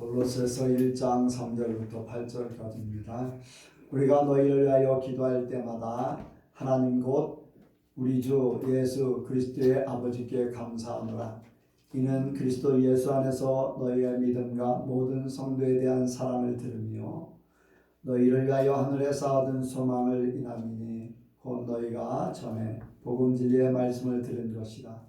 골로새서 1장 3절부터 8절까지입니다. 우리가 너희를 위하여 기도할 때마다 하나님 곧 우리 주 예수 그리스도의 아버지께 감사하노라. 이는 그리스도 예수 안에서 너희의 믿음과 모든 성도에 대한 사랑을 들으며 너희를 위하여 하늘에서 얻은 소망을 인함이니 곧 너희가 전에 복음 진리의 말씀을 들은 것이라.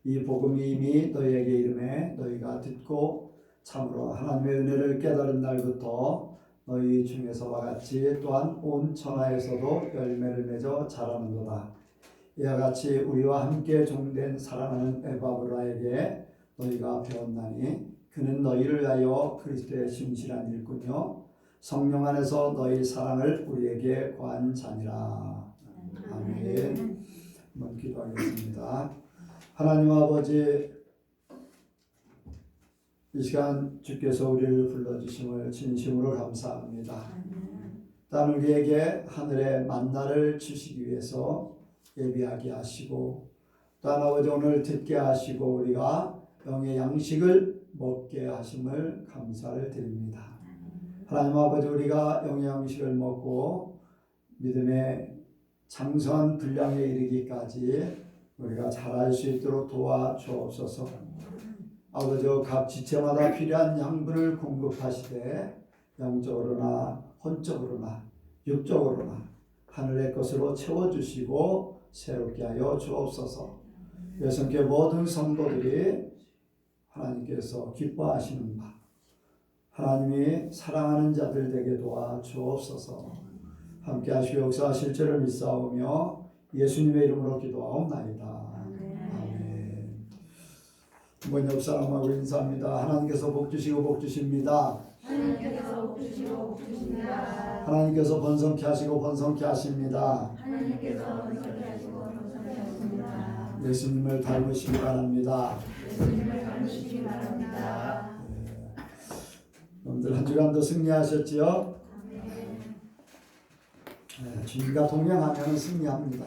이 복음이 이미 너희에게 이름에 너희가 듣고 참으로 하나님의 은혜를 깨달은 날부터 너희 중에서와 같이 또한 온 천하에서도 열매를 맺어 자라는도다. 이와 같이 우리와 함께 종된 사랑하는 에바브라에게 너희가 배웠나니 그는 너희를 위하여 그리스도의 신실한 일꾼이요 성령 안에서 너희 사랑을 우리에게 구한 자니라. 아멘. 한번 기도하겠습니다. 하나님 아버지, 이 시간 주께서 우리를 불러주심을 진심으로 감사합니다. 또한 우리에게 하늘의 만나를 주시기 위해서 예비하게 하시고 또한 아버지 오늘 듣게 하시고 우리가 영의 양식을 먹게 하심을 감사를 드립니다. 하나님 아버지, 우리가 영의 양식을 먹고 믿음의 장성한 분량에 이르기까지 우리가 잘할 수 있도록 도와주옵소서. 아버지, 각 지체마다 필요한 양분을 공급하시되 영적으로나 혼적으로나 육적으로나 하늘의 것으로 채워주시고 새롭게 하여 주옵소서. 여성께 모든 성도들이 하나님께서 기뻐하시는 바 하나님이 사랑하는 자들 되게 도와주옵소서. 함께 하시고 역사하실 줄을 믿사오며 예수님의 이름으로 기도하옵나이다. 한번 옆 사람하고 인사합니다. 하나님께서 복 주시고 복 주십니다. 하나님께서 복 주시고 복 주십니다. 하나님께서 번성케 하시고 번성케 하십니다. 하나님께서 번성케 하시고 번성케 하십니다. 예수님을 닮으시기 바랍니다. 예수님을 닮으시기 바랍니다. 여러분들 한 주간도 승리하셨지요? 주님과 동행하면 승리합니다.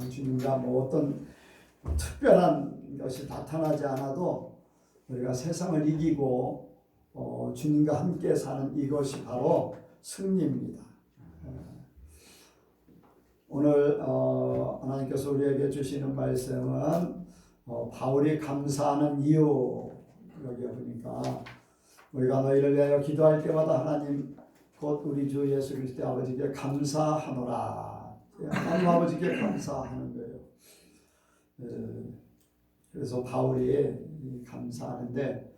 주님과 뭐 어떤 특별한 것이 나타나지 않아도 우리가 세상을 이기고 주님과 함께 사는 이것이 바로 승리입니다. 오늘 하나님께서 우리에게 주시는 말씀은 바울이 감사하는 이유. 여기 보니까 우리가 너희를 위하여 기도할 때마다 하나님 곧 우리 주 예수 그리스도의 아버지께 감사하노라. 하나님 아버지께 감사하는 거예요. 그래서 바울이 감사하는데,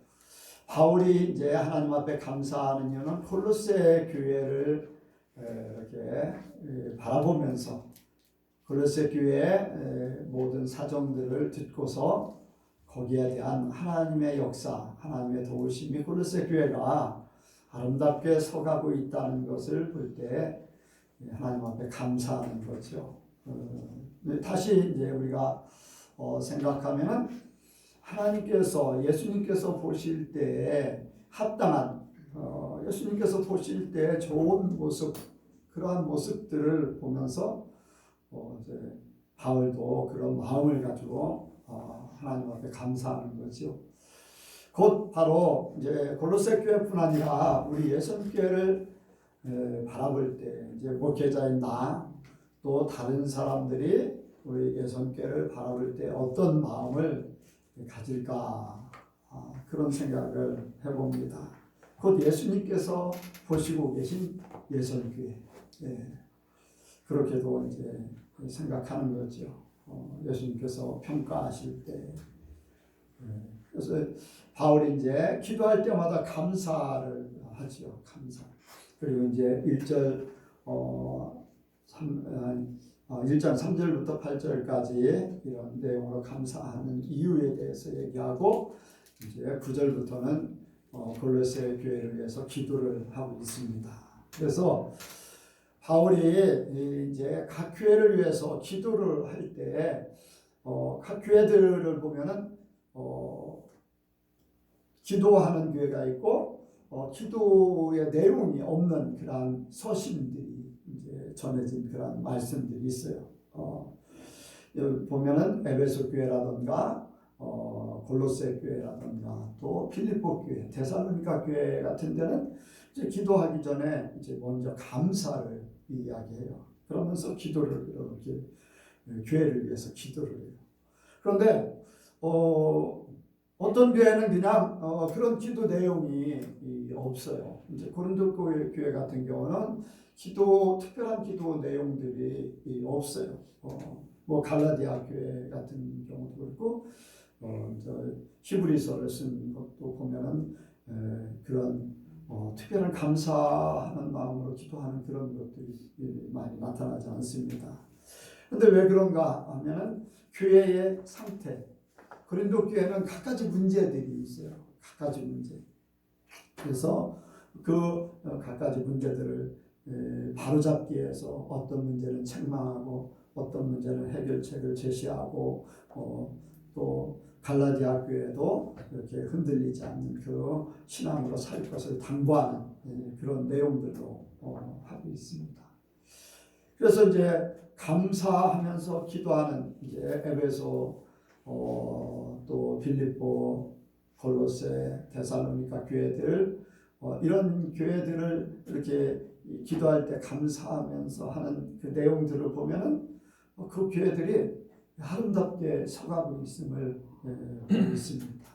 바울이 이제 하나님 앞에 감사하는 이유는 골로새 교회를 이렇게 바라보면서 골로새 교회의 모든 사정들을 듣고서 거기에 대한 하나님의 역사, 하나님의 도우심이 골로새 교회가 아름답게 서가고 있다는 것을 볼 때 하나님 앞에 감사하는 거죠. 다시 이제 우리가 생각하면은 하나님께서 예수님께서 보실 때 합당한 예수님께서 보실 때 좋은 모습, 그러한 모습들을 보면서 이제 바울도 그런 마음을 가지고 하나님 앞에 감사하는 거죠. 곧 바로 이제 골로새 교회뿐 아니라 우리 예선교회를 바라볼 때 이제 목회자인 나 또 다른 사람들이 우리 예선교회를 바라볼 때 어떤 마음을 가질까, 그런 생각을 해봅니다. 곧 예수님께서 보시고 계신 예선교회, 그렇게도 이제 생각하는 거죠. 예수님께서 평가하실 때. 그래서 바울이 이제 기도할 때마다 감사를 하죠. 감사. 그리고 이제 1장 3절부터 8절까지 이런 내용으로 감사하는 이유에 대해서 얘기하고, 이제 9절부터는 골로새 교회를 위해서 기도를 하고 있습니다. 그래서 바울이 이제 각 교회를 위해서 기도를 할 때 각 교회들을 보면은 기도하는 교회가 있고 기도의 내용이 없는 그런 서신들이 이제 전해진 그런 말씀들이 있어요. 여기 보면은 에베소 교회라든가 골로새 교회라든가 또 필립보 교회, 데살로니가 교회 같은 데는 이제 기도하기 전에 이제 먼저 감사를 이야기해요. 그러면서 기도를 이렇게 교회를 위해서 기도를 해요. 그런데 어떤 교회는 그냥 그런 기도 내용이 없어요. 이제 고린도 교회 같은 경우는 특별한 기도 내용들이 없어요. 뭐 갈라디아 교회 같은 경우도 그렇고 히브리서를 쓴 것도 보면은 그런 특별한 감사하는 마음으로 기도하는 그런 것들이 많이 나타나지 않습니다. 그런데 왜 그런가 하면은 교회의 상태, 고린도 교회는 갖가지 문제들이 있어요. 갖가지 문제. 그래서 그 갖가지 문제들을 바로잡기 위해서 어떤 문제는 책망하고 어떤 문제는 해결책을 제시하고 또 갈라디아 교회도 이렇게 흔들리지 않는 그 신앙으로 살 것을 당부하는 그런 내용들로 하고 있습니다. 그래서 이제 감사하면서 기도하는 이제 에베소 또 빌립보, 골로새, 데살로니가 교회들 이런 교회들을 이렇게 기도할 때 감사하면서 하는 그 내용들을 보면은 그 교회들이 아름답게 서가고 있음을 보고 있습니다.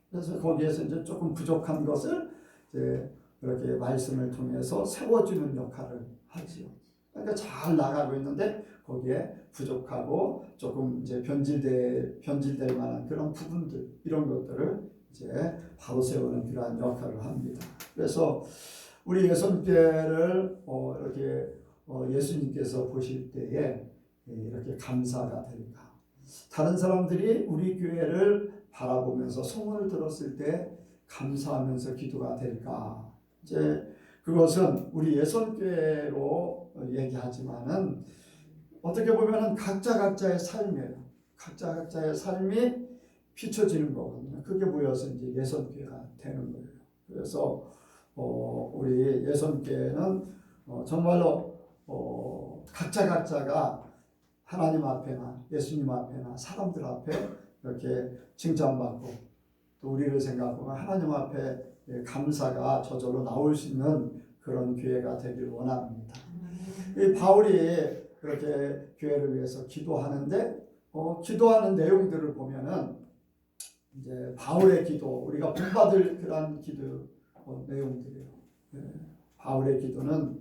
그래서 거기에서 이제 조금 부족한 것을 이제 이렇게 말씀을 통해서 세워주는 역할을 하지요. 그러니까 잘 나가고 있는데 거기에 부족하고 조금 이제 변질될 만한 그런 부분들 이런 것들을 이제 바로 세우는 그러한 역할을 합니다. 그래서 우리 예선교회를 이렇게 예수님께서 보실 때에 이렇게 감사가 될까? 다른 사람들이 우리 교회를 바라보면서 소문을 들었을 때 감사하면서 기도가 될까? 이제 그것은 우리 예선교회로 얘기하지만은 어떻게 보면은 각자의 삶이에요. 각자의 삶이 비춰지는 거거든요. 그게 모여서 이제 예선교회가 되는 거예요. 그래서 우리 예선교회는 정말로 각자가 하나님 앞에나 예수님 앞에나 사람들 앞에 이렇게 칭찬받고 또 우리를 생각하면 하나님 앞에 감사가 저절로 나올 수 있는 그런 교회가 되길 원합니다. 이 바울이 그렇게 교회를 위해서 기도하는데 기도하는 내용들을 보면은 이제 바울의 기도 우리가 본받을 그런 기도 내용들이에요. 바울의 기도는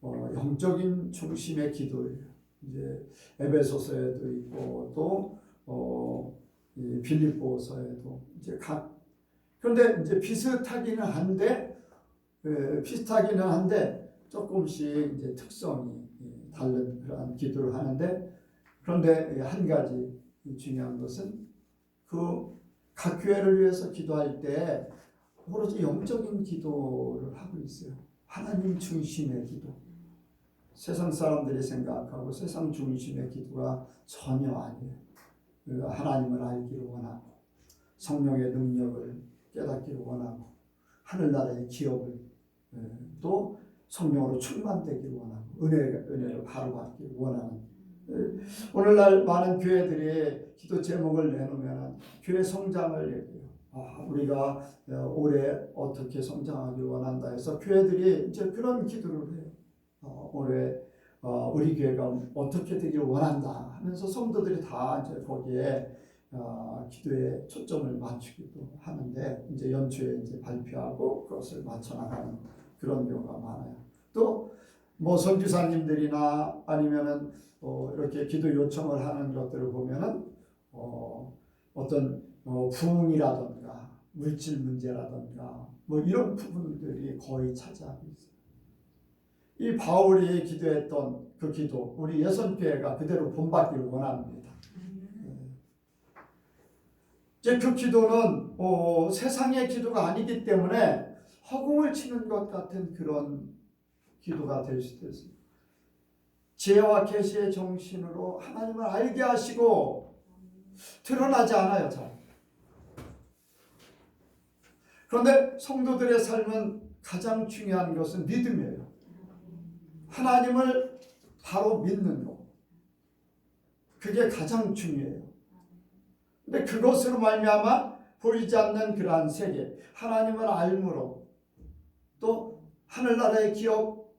영적인 중심의 기도예요. 이제 에베소서에도 있고 또 이 빌립보서에도 이제 그런데 이제 비슷하기는 한데 조금씩 이제 특성이 다른 그런 기도를 하는데 그런데 한 가지 중요한 것은 그 각 교회를 위해서 기도할 때 오로지 영적인 기도를 하고 있어요. 하나님 중심의 기도. 세상 사람들이 생각하고 세상 중심의 기도가 전혀 아니에요. 하나님을 알기를 원하고 성령의 능력을 깨닫기를 원하고 하늘나라의 기업을 또 성령으로 충만되기를 원하고 은혜를 바로받기를 원하는 오늘날 많은 교회들이 기도 제목을 내놓으면 교회 성장을 얘기해요. 우리가 올해 어떻게 성장하길 원한다 해서 교회들이 이제 그런 기도를 해요. 올해 우리 교회가 어떻게 되기를 원한다 하면서 성도들이 다 이제 거기에 기도에 초점을 맞추기도 하는데 이제 연초에 이제 발표하고 그것을 맞춰 나가는 그런 경우가 많아요. 또 뭐 선교사님들이나 아니면은 이렇게 기도 요청을 하는 것들을 보면은 어떤 부흥이라든가 물질 문제라든가 뭐 이런 부분들이 거의 차지하고 있어요. 이 바울이 기도했던 그 기도 우리 예선교회가 그대로 본받기를 원합니다. 이제 그 기도는 세상의 기도가 아니기 때문에 허공을 치는 것 같은 그런 기도가 될 수도 있습니다. 지혜와 계시의 정신으로 하나님을 알게 하시고 드러나지 않아요. 잘. 그런데 성도들의 삶은 가장 중요한 것은 믿음이에요. 하나님을 바로 믿는 것. 그게 가장 중요해요. 근데 그것으로 말미암아 보이지 않는 그러한 세계, 하나님을 알므로, 또 하늘나라의 기업,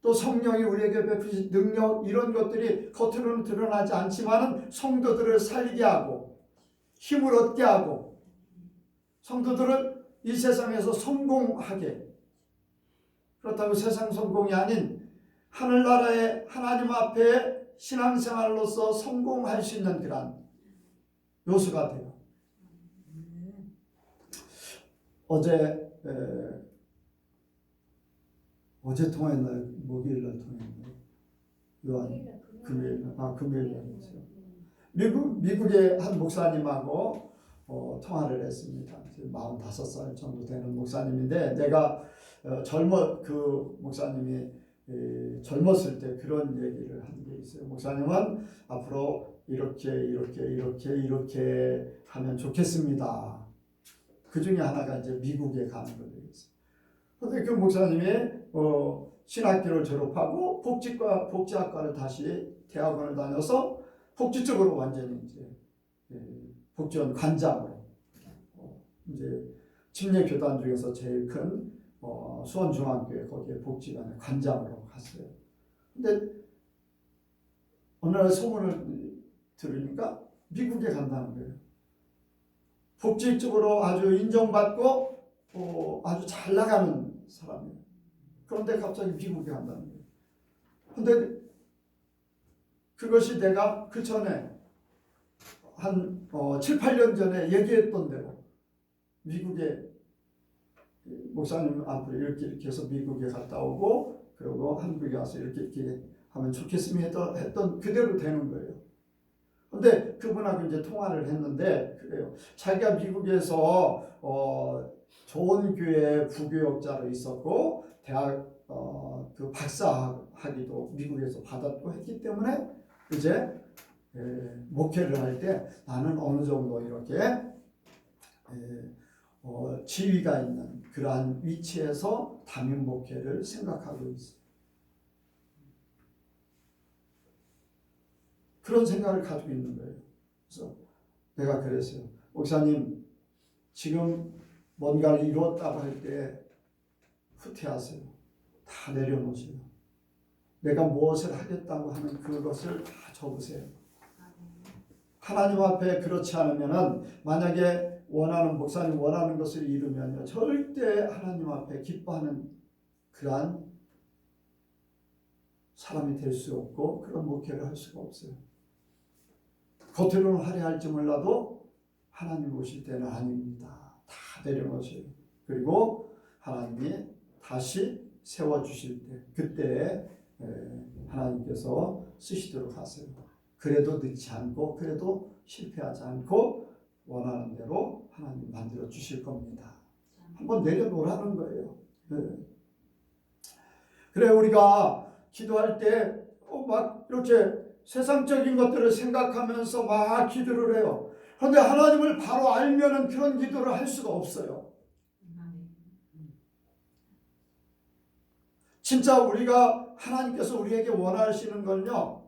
또 성령이 우리에게 베푸신 능력, 이런 것들이 겉으로는 드러나지 않지만은 성도들을 살게 하고 힘을 얻게 하고 성도들을 이 세상에서 성공하게, 그렇다고 세상 성공이 아닌 하늘나라의 하나님 앞에 신앙생활로서 성공할 수 있는 그런 요소가 돼요. 어제 통화했나요? 목요일날 통화했나요? 금요일날이죠. 미국의 한 목사님하고 통화를 했습니다. 45살 정도 되는 목사님인데, 내가 그 목사님이 젊었을 때 그런 얘기를 한 게 있어요. 목사님은 앞으로 이렇게 하면 좋겠습니다. 그 중에 하나가 이제 미국에 가는 거예요. 그런데 그 목사님이 신학교를 졸업하고 복지학과를 다시 대학원을 다녀서 복지 쪽으로 완전히 이제 복지원 관장으로, 이제 침례 교단 중에서 제일 큰 수원중앙교회 거기에 복지관의 관장으로 갔어요. 근데 어느 날 소문을 들으니까 미국에 간다는 거예요. 복지 쪽으로 아주 인정받고 아주 잘 나가는 사람이에요. 그런데 갑자기 미국에 간다는 거예요. 근데 그것이 내가 그 전에 한 7, 8년 전에 얘기했던 대로 미국에 목사님 앞으로 이렇게 해서 미국에 갔다 오고 그리고 한국에 와서 이렇게 하면 좋겠습니다 했던 그대로 되는 거예요. 근데 그분하고 이제 통화를 했는데 그래요. 자기가 미국에서 좋은 교회 부교역자로 있었고 대학 그 박사 학위도 미국에서 받았고 했기 때문에 이제 목회를 할 때 나는 어느 정도 이렇게 지위가 있는 그러한 위치에서 담임 목회를 생각하고 있어요. 그런 생각을 가지고 있는 거예요. 그래서 내가 그랬어요. 목사님, 지금 뭔가를 이루었다고 할 때 후퇴하세요. 다 내려놓으세요. 내가 무엇을 하겠다고 하는 그것을 다 적으세요. 하나님 앞에 그렇지 않으면은, 만약에 목사님 원하는 것을 이루면요, 절대 하나님 앞에 기뻐하는 그러한 사람이 될 수 없고 그런 목회를 할 수가 없어요. 겉으로는 화려할지 몰라도 하나님 오실 때는 아닙니다. 다 내려놓으세요. 그리고 하나님이 다시 세워주실 때, 그때 하나님께서 쓰시도록 하세요. 그래도 늦지 않고 그래도 실패하지 않고 원하는 대로 하나님 만들어 주실 겁니다. 한번 내려놓으라는 거예요. 그래, 우리가 기도할 때 막 이렇게 세상적인 것들을 생각하면서 막 기도를 해요. 그런데 하나님을 바로 알면은 그런 기도를 할 수가 없어요. 진짜 우리가 하나님께서 우리에게 원하시는 건요,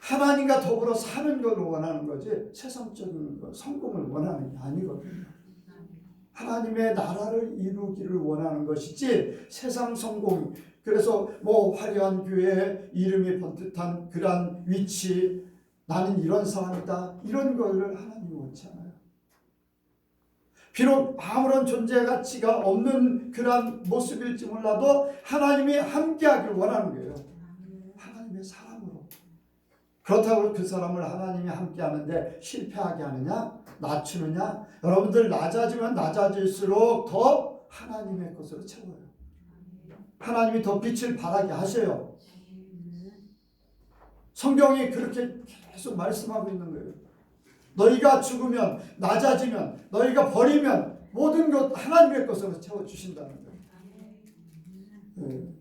하나님과 더불어 사는 걸 원하는 거지 세상적인 것, 성공을 원하는 게 아니거든요. 하나님의 나라를 이루기를 원하는 것이지 세상 성공, 그래서 뭐 화려한 교회, 이름이 번듯한 그러한 위치, 나는 이런 사람이다, 이런 거를 하나님이 원치 않아요. 비록 아무런 존재 가치가 없는 그러한 모습일지 몰라도 하나님이 함께하길 원하는 거예요. 하나님의 사람으로. 그렇다고 그 사람을 하나님이 함께하는데 실패하게 하느냐, 낮추느냐? 여러분들 낮아지면 낮아질수록 더 하나님의 것으로 채워요. 하나님이 더 빛을 발하게 하셔요. 성경이 그렇게 계속 말씀하고 있는 거예요. 너희가 죽으면, 낮아지면, 너희가 버리면 모든 것 하나님의 것으로 채워주신다는 거예요.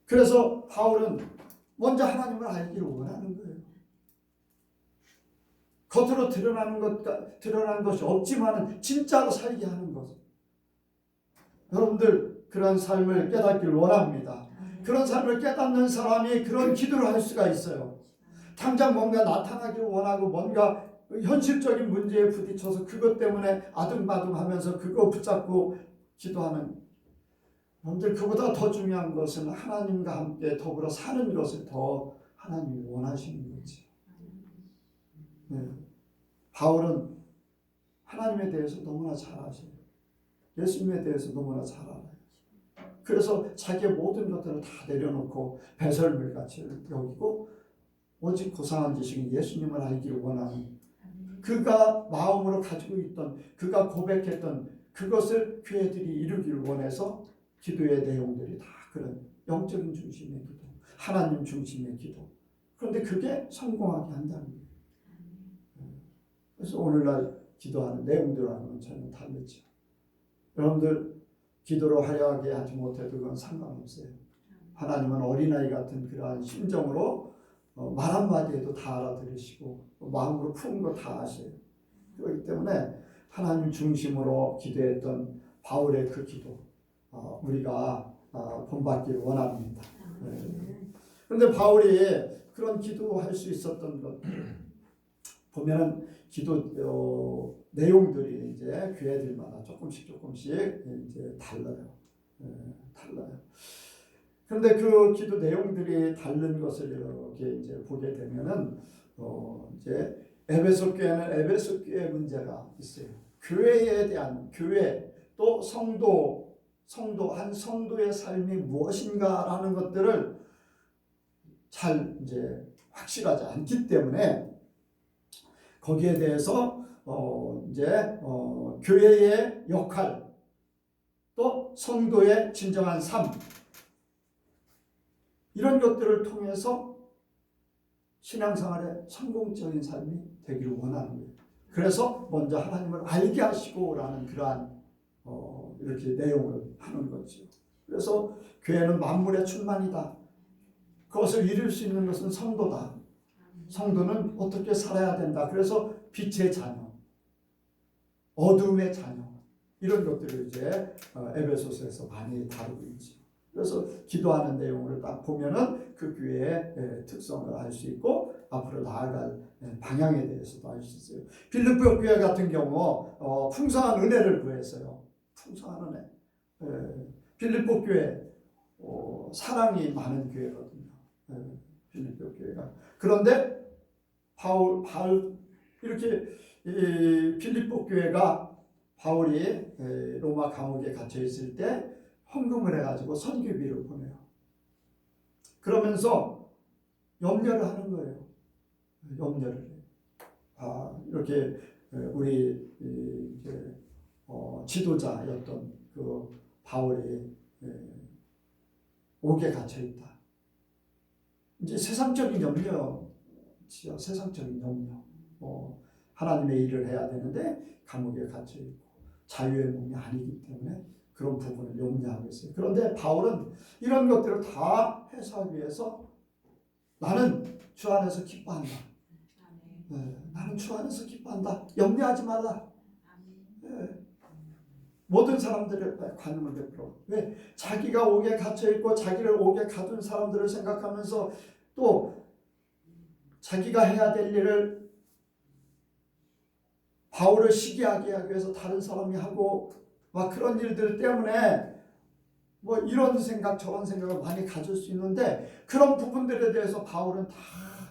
그래서 바울은 먼저 하나님을 알기를 원하는 거예요. 겉으로 드러나는 것이 없지만은 진짜로 살게 하는 것. 여러분들 그런 삶을 깨닫기를 원합니다. 그런 삶을 깨닫는 사람이 그런 기도를 할 수가 있어요. 당장 뭔가 나타나기를 원하고 뭔가 현실적인 문제에 부딪혀서 그것 때문에 아둥바둥하면서 그거 붙잡고 기도하는, 여러분들 그보다 더 중요한 것은 하나님과 함께 더불어 사는 것을 더 하나님이 원하시는 거죠. 네. 바울은 하나님에 대해서 너무나 잘 아셔요. 예수님에 대해서 너무나 잘 알아요. 그래서 자기의 모든 것들을 다 내려놓고 배설물같이 여기고 오직 고상한 지식은 예수님을 알기를 원하는, 그가 마음으로 가지고 있던, 그가 고백했던 그것을 교회들이 이루기를 원해서 기도의 내용들이 다 그런 영적인 중심의 기도, 하나님 중심의 기도. 그런데 그게 성공하게 한다는 거예요. 그래서 오늘날 기도하는 내용들하고는 전혀 다르죠. 여러분들 기도로 화려하게 하지 못해도 그건 상관없어요. 하나님은 어린아이 같은 그러한 심정으로 말 한마디에도 다 알아들으시고 마음으로 푸는 거 다 아셔요. 그렇기 때문에 하나님 중심으로 기도했던 바울의 그 기도, 우리가 본받기를 원합니다. 그런데 바울이 그런 기도할 수 있었던 것 보면은 기도 내용들이 이제 교회들마다 조금씩 이제 달라요. 달라요. 그런데 그 기도 내용들이 다른 것을 이렇게 이제 보게 되면은 이제 에베소 교회는 에베소 교회 문제가 있어요. 교회에 대한, 교회 또 성도 한 성도의 삶이 무엇인가라는 것들을 잘 이제 확실하지 않기 때문에 거기에 대해서 이제 교회의 역할 또 성도의 진정한 삶, 이런 것들을 통해서 신앙생활의 성공적인 삶이 되기를 원하는 거예요. 그래서 먼저 하나님을 알게 하시고라는 그러한 이렇게 내용을 하는 거죠. 그래서 교회는 만물의 충만이다. 그것을 이룰 수 있는 것은 성도다. 성도는 어떻게 살아야 된다. 그래서 빛의 자녀, 어둠의 자녀, 이런 것들을 이제 에베소서에서 많이 다루고 있죠. 그래서 기도하는 내용을 딱 보면은 그 교회의 특성을 알 수 있고 앞으로 나아갈 방향에 대해서도 알 수 있어요. 빌립보 교회 같은 경우 풍성한 은혜를 구했어요. 풍성한 은혜. 빌립보 교회 사랑이 많은 교회거든요. 빌립보 교회가. 그런데 바울 이렇게 빌립보 교회가 바울이 로마 감옥에 갇혀 있을 때 헌금을 해가지고 선교비를 보내요. 그러면서 염려를 하는 거예요. 염려를. 이렇게 우리 이제 지도자였던 그 바울이 옥에 갇혀 있다. 이제 세상적인 염려지요. 세상적인 염려. 하나님의 일을 해야 되는데 감옥에 갇혀 있고 자유의 몸이 아니기 때문에 그런 부분을 염려하고 있어요. 그런데 바울은 이런 것들을 다 해소하기 위해서 나는 주 안에서 기뻐한다. 나는 주 안에서 기뻐한다. 염려하지 말라. 모든 사람들의 관용을 베풀어. 왜? 자기가 옥에 갇혀있고 자기를 옥에 가둔 사람들을 생각하면서 또 자기가 해야 될 일을 바울을 시기하게 하기 위해서 다른 사람이 하고 막 그런 일들 때문에 뭐 이런 생각 저런 생각을 많이 가질 수 있는데 그런 부분들에 대해서 바울은 다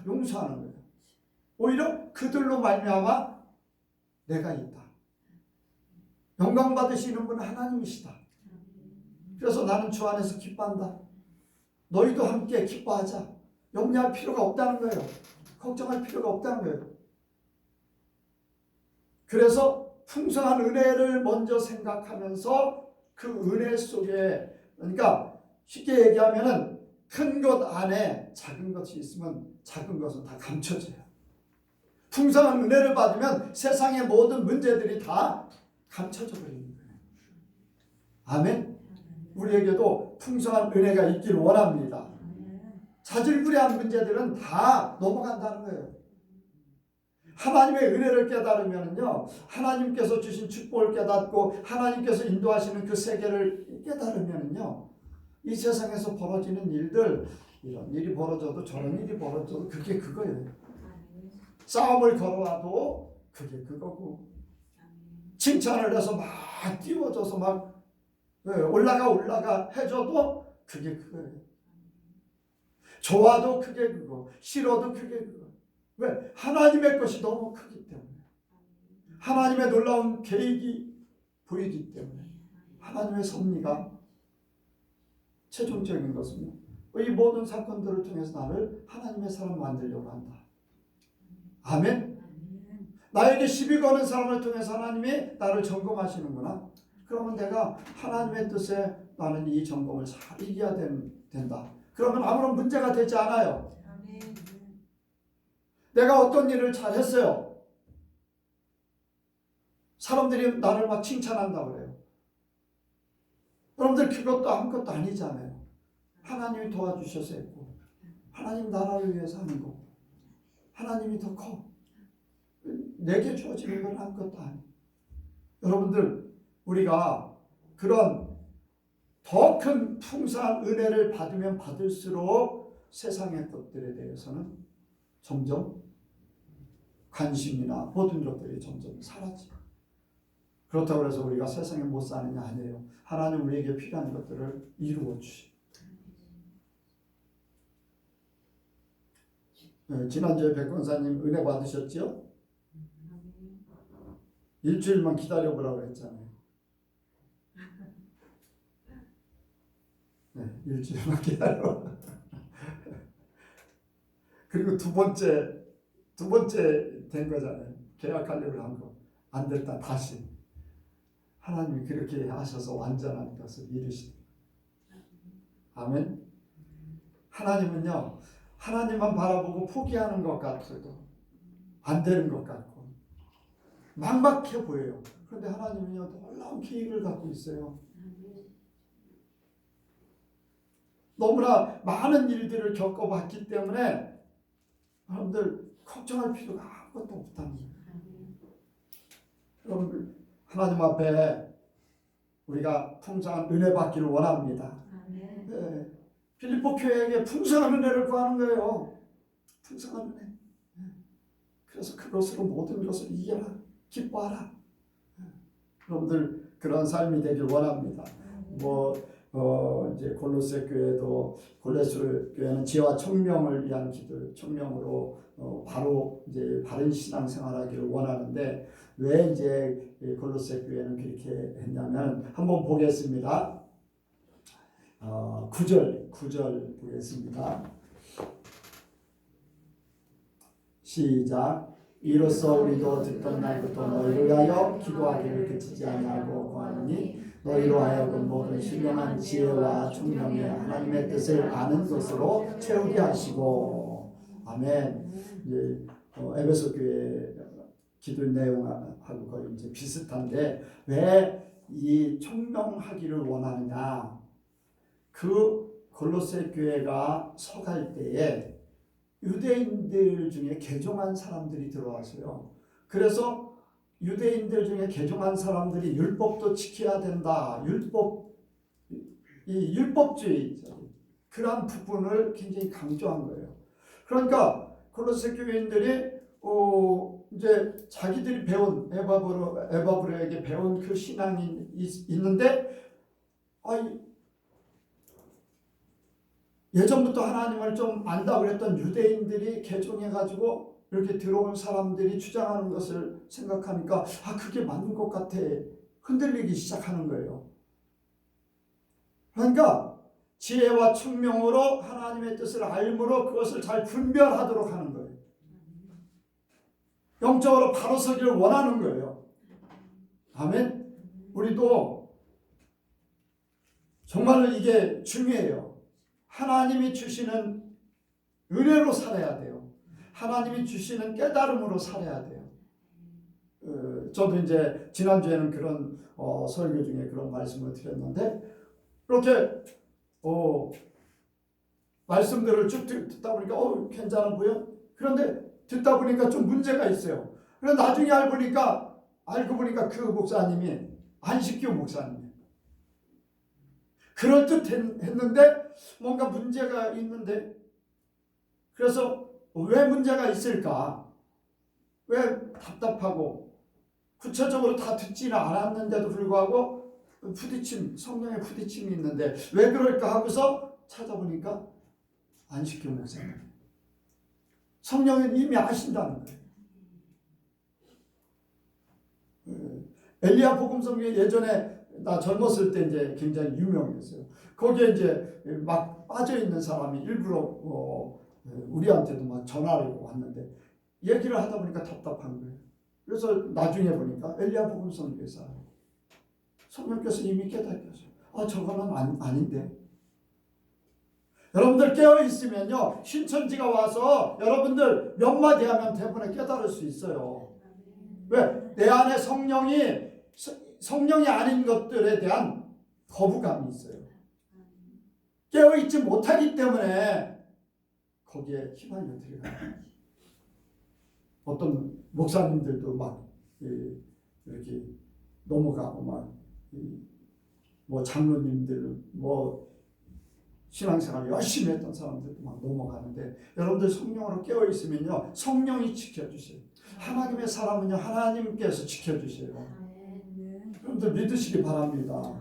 용서하는 거예요. 오히려 그들로 말미암아 내가 있다. 영광 받으시는 분은 하나님이시다. 그래서 나는 주 안에서 기뻐한다. 너희도 함께 기뻐하자. 염려할 필요가 없다는 거예요. 걱정할 필요가 없다는 거예요. 그래서 풍성한 은혜를 먼저 생각하면서 그 은혜 속에, 그러니까 쉽게 얘기하면은 큰 것 안에 작은 것이 있으면 작은 것은 다 감춰져요. 풍성한 은혜를 받으면 세상의 모든 문제들이 다 감춰져 버리는 거예요. 아멘. 우리에게도 풍성한 은혜가 있길 원합니다. 자질구레한 문제들은 다 넘어간다는 거예요. 하나님의 은혜를 깨달으면요, 하나님께서 주신 축복을 깨닫고 하나님께서 인도하시는 그 세계를 깨달으면요, 이 세상에서 벌어지는 일들 이런 일이 벌어져도 저런 일이 벌어져도 그게 그거예요. 싸움을 걸어와도 그게 그거고, 칭찬을 해서 막 띄워줘서 막 올라가 해줘도 그게 그거예요. 좋아도 그게 그거, 싫어도 그게 그거. 왜? 하나님의 것이 너무 크기 때문에, 하나님의 놀라운 계획이 보이기 때문에, 하나님의 섭리가 최종적인 것은요, 이 모든 사건들을 통해서 나를 하나님의 사람 만들려고 한다. 아멘. 나에게 시비 거는 사람을 통해서 하나님이 나를 점검하시는구나. 그러면 내가 하나님의 뜻에 나는 이 점검을 잘 이겨야 된다. 그러면 아무런 문제가 되지 않아요. 내가 어떤 일을 잘했어요. 사람들이 나를 막 칭찬한다고 그래요. 여러분들 그것도 아무것도 아니잖아요. 하나님이 도와주셔서 했고, 하나님 나라를 위해서 하는 거고, 하나님이 더 커. 내게 주어지는 건 아무것도 아니에요. 여러분들, 우리가 그런 더 큰 풍성한 은혜를 받으면 받을수록 세상의 것들에 대해서는 점점 관심이나 모든 것들이 점점 사라져요. 그렇다고 해서 우리가 세상에 못 사느냐 아니에요. 하나님 우리에게 필요한 것들을 이루어 주시고. 지난주에 백권사님 은혜 받으셨죠? 일주일만 기다려보라고 했잖아요. 네, 일주일만 기다려. 그리고 두 번째 된 거잖아요. 계약하려고 한 거. 안 됐다 다시. 하나님이 그렇게 하셔서 완전한 것을 이루시다. 아멘. 하나님은요, 하나님만 바라보고 포기하는 것 같아도 안 되는 것 같고 막막해 보여요. 그런데 하나님은요, 놀라운 계획을 갖고 있어요. 너무나 많은 일들을 겪어봤기 때문에 여러분들 걱정할 필요가 아무것도 없다는 거예요. 여러분들 하나님 앞에 우리가 풍성한 은혜 받기를 원합니다. 네. 빌립보 교회에게 풍성한 은혜를 구하는 거예요. 풍성한 은혜. 그래서 그것으로 모든 것을 이겨라. 기뻐하라. 여러분들 그런 삶이 되길 원합니다. 이제 골로새 교회도, 골로새 교회는 지혜와 총명을 위한 기도, 총명으로 바로 이제 바른 신앙생활하기를 원하는데, 왜 이제 골로새 교회는 그렇게 했냐면, 한번 보겠습니다. 9절 보겠습니다. 시작. 이로써 우리도 듣던 날부터 너희를 위하여 기도하기를 그치지 아니하고 구하노니 너희로 하여금 모든 신령한 지혜와 총명의 하나님의 뜻을 아는 것으로 채우게 하시고. 아멘. 이제 에베소 교회 기도 내용하고 거의 이제 비슷한데, 왜 이 총명하기를 원하느냐? 그 골로새 교회가 서갈 때에 유대인들 중에 개종한 사람들이 들어와서요. 그래서 유대인들 중에 개종한 사람들이 율법도 지켜야 된다. 이 율법주의 그런 부분을 굉장히 강조한 거예요. 그러니까 골로새 교회인들이 이제 자기들이 배운 에바브로에게 배운 그 신앙이 있는데, 예전부터 하나님을 좀 안다고 그랬던 유대인들이 개종해가지고 이렇게 들어온 사람들이 주장하는 것을 생각하니까 그게 맞는 것 같아. 흔들리기 시작하는 거예요. 그러니까 지혜와 총명으로 하나님의 뜻을 알므로 그것을 잘 분별하도록 하는 거예요. 영적으로 바로 서기를 원하는 거예요. 아멘. 우리도 정말로 이게 중요해요. 하나님이 주시는 은혜로 살아야 돼요. 하나님이 주시는 깨달음으로 살아야 돼요. 저도 이제 지난주에는 그런 설교 중에 그런 말씀을 드렸는데, 이렇게 말씀들을 쭉 듣다 보니까 괜찮아 보여. 그런데 듣다 보니까 좀 문제가 있어요. 그런데 나중에 알고 보니까 그 목사님이 안식교 목사님이에요. 그럴듯했는데 뭔가 문제가 있는데, 그래서 왜 문제가 있을까? 왜 답답하고 구체적으로 다 듣지는 않았는데도 불구하고 성령의 부딪힘이 있는데 왜 그럴까 하고서 찾아보니까 안식교 목사님, 성령은 이미 아신다는 거예요. 엘리야 복음성경에 예전에 나 젊었을 때 이제 굉장히 유명했어요. 거기에 이제 막 빠져 있는 사람이 일부러 우리한테도 막 전화를 왔는데 얘기를 하다 보니까 답답한 거예요. 그래서 나중에 보니까 엘리야 복음성경에서 성령께서 이미 깨닫게 하셔요. 저거는 아닌데. 여러분들 깨어 있으면요, 신천지가 와서 여러분들 몇 마디 하면 대부분 깨달을 수 있어요. 왜? 내 안에 성령이 아닌 것들에 대한 거부감이 있어요. 깨어 있지 못하기 때문에 거기에 휘말려 들어가요. 어떤 목사님들도 막 이렇게 넘어가고 뭐 장로님들 신앙생활 열심히 했던 사람들도 막 넘어가는데, 여러분들 성령으로 깨어 있으면요, 성령이 지켜주세요. 하나님의 사람은요, 하나님께서 지켜주세요. 여러분들 믿으시기 바랍니다.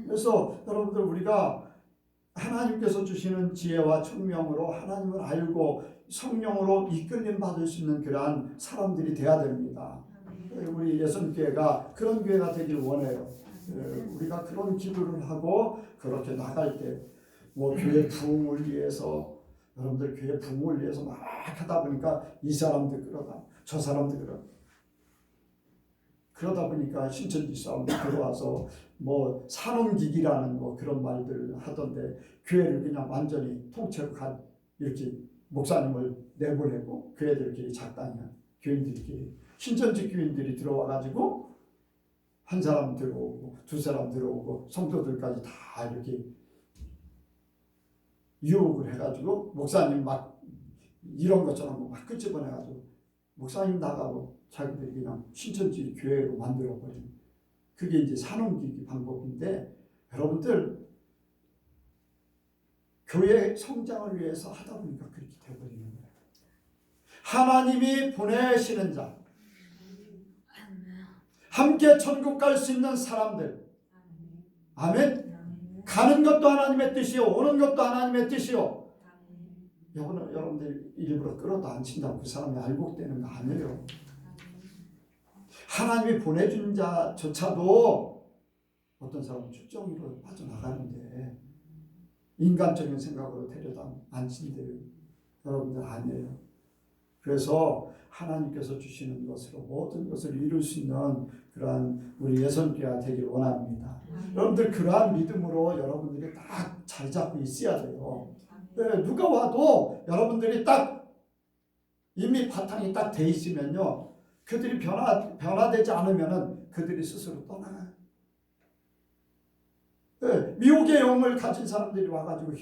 그래서 여러분들 우리가 하나님께서 주시는 지혜와 총명으로 하나님을 알고 성령으로 이끌림 받을 수 있는 그러한 사람들이 되어야 됩니다. 우리 예선교회가 그런 교회가 되길 원해요. 우리가 그런 기도를 하고 그렇게 나갈 때 교회 부흥을 위해서, 여러분들 교회 부흥을 위해서 막 하다 보니까 이 사람도 그러다 저 사람도 그러다 보니까 신천지 사람들 들어와서 산업기기라는 그런 말들을 하던데, 교회를 그냥 완전히 통째로 이렇게 목사님을 내보내고 교회들끼리 작당이 교인들끼리, 신천지 교인들이 들어와가지고 한 사람 들어오고 두 사람 들어오고 성도들까지 다 이렇게 유혹을 해가지고 목사님 막 이런 것처럼 막 끄집어내가지고 목사님 나가고 자기들이 그냥 신천지 교회로 만들어버리는, 그게 이제 산업기기 방법인데, 여러분들 교회 성장을 위해서 하다 보니까 그렇게 돼버리는 거예요. 하나님이 보내시는 자, 함께 천국 갈 수 있는 사람들, 아멘. 가는 것도 하나님의 뜻이요, 오는 것도 하나님의 뜻이요. 여러분들 일부러 끌어도 안 친다고 그 사람이 알곡되는 거 아니에요. 하나님이 보내준 자조차도 어떤 사람은 출정으로 빠져나가는데 인간적인 생각으로 데려다 안 친대요. 여러분들 아니에요. 그래서 하나님께서 주시는 것으로 모든 것을 이룰 수 있는 그러한 우리 예선교회가 되길 원합니다. 여러분들 그러한 믿음으로 여러분들이 딱 자리 잡고 있어야 돼요. 누가 와도 여러분들이 딱 이미 바탕이 딱 돼 있으면요, 그들이 변화되지 않으면은 그들이 스스로 떠나가요. 미혹의 영을 가진 사람들이 와가지고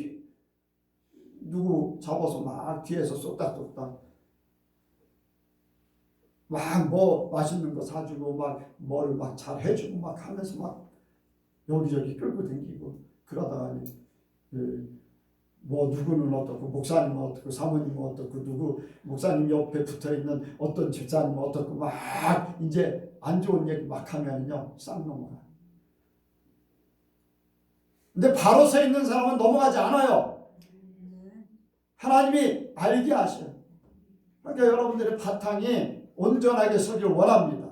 누구 잡아서 막 뒤에서 쏟닥쏟닥 막 맛있는 거 사주고 뭐를 잘 해주고 하면서 여기저기 끌고 다니고 그러다가 누구는 어떻고 목사님은 어떻고 사모님은 어떻고 누구 목사님 옆에 붙어있는 어떤 집사님은 어떻고 이제 안 좋은 얘기 하면요 싹 넘어가요. 근데 바로 서 있는 사람은 넘어가지 않아요. 하나님이 알게 하셔요. 그러니까 여러분들의 바탕이 온전하게 서길 원합니다.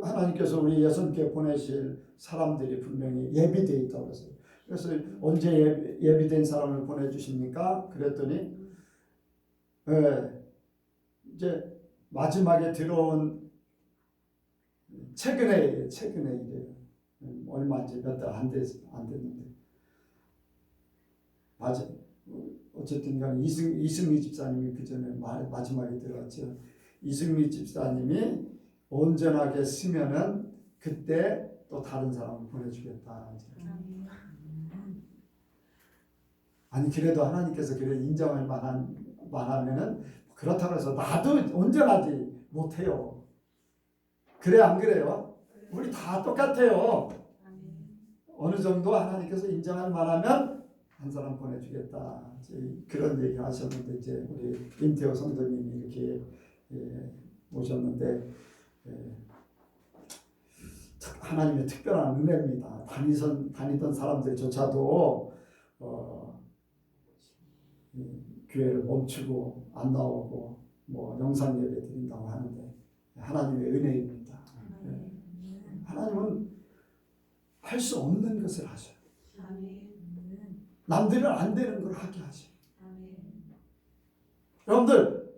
하나님께서 우리 예선교회 보내실 사람들이 분명히 예비되어 있다고 했어요. 그래서 언제 예비된 사람을 보내주십니까? 그랬더니 이제 마지막에 들어온 최근에 이제 얼마 이제 몇 달 안 됐는데 맞아. 어쨌든 간에 이승미 집사님이 그 전에 마지막에 들어왔죠. 이승미 집사님이 온전하게 쓰면은 그때 또 다른 사람을 보내주겠다. 아니 그래도 하나님께서 그래 인정할 만하면은 그렇다고 해서 나도 온전하지 못해요. 그래 안 그래요? 우리 다 똑같아요. 어느 정도 하나님께서 인정할 만하면 한 사람 보내주겠다. 그런 얘기 하셨는데 이제 우리 임태호 성도님이 이렇게 오셨는데 하나님의 특별한 은혜입니다. 다니던 사람들조차도 교회를 멈추고 안 나오고 뭐 영상 예배 드린다고 하는데 하나님의 은혜입니다. 하나님은 할 수 없는 것을 하셔요. 남들은 안 되는 걸 하게 하셔요. 여러분들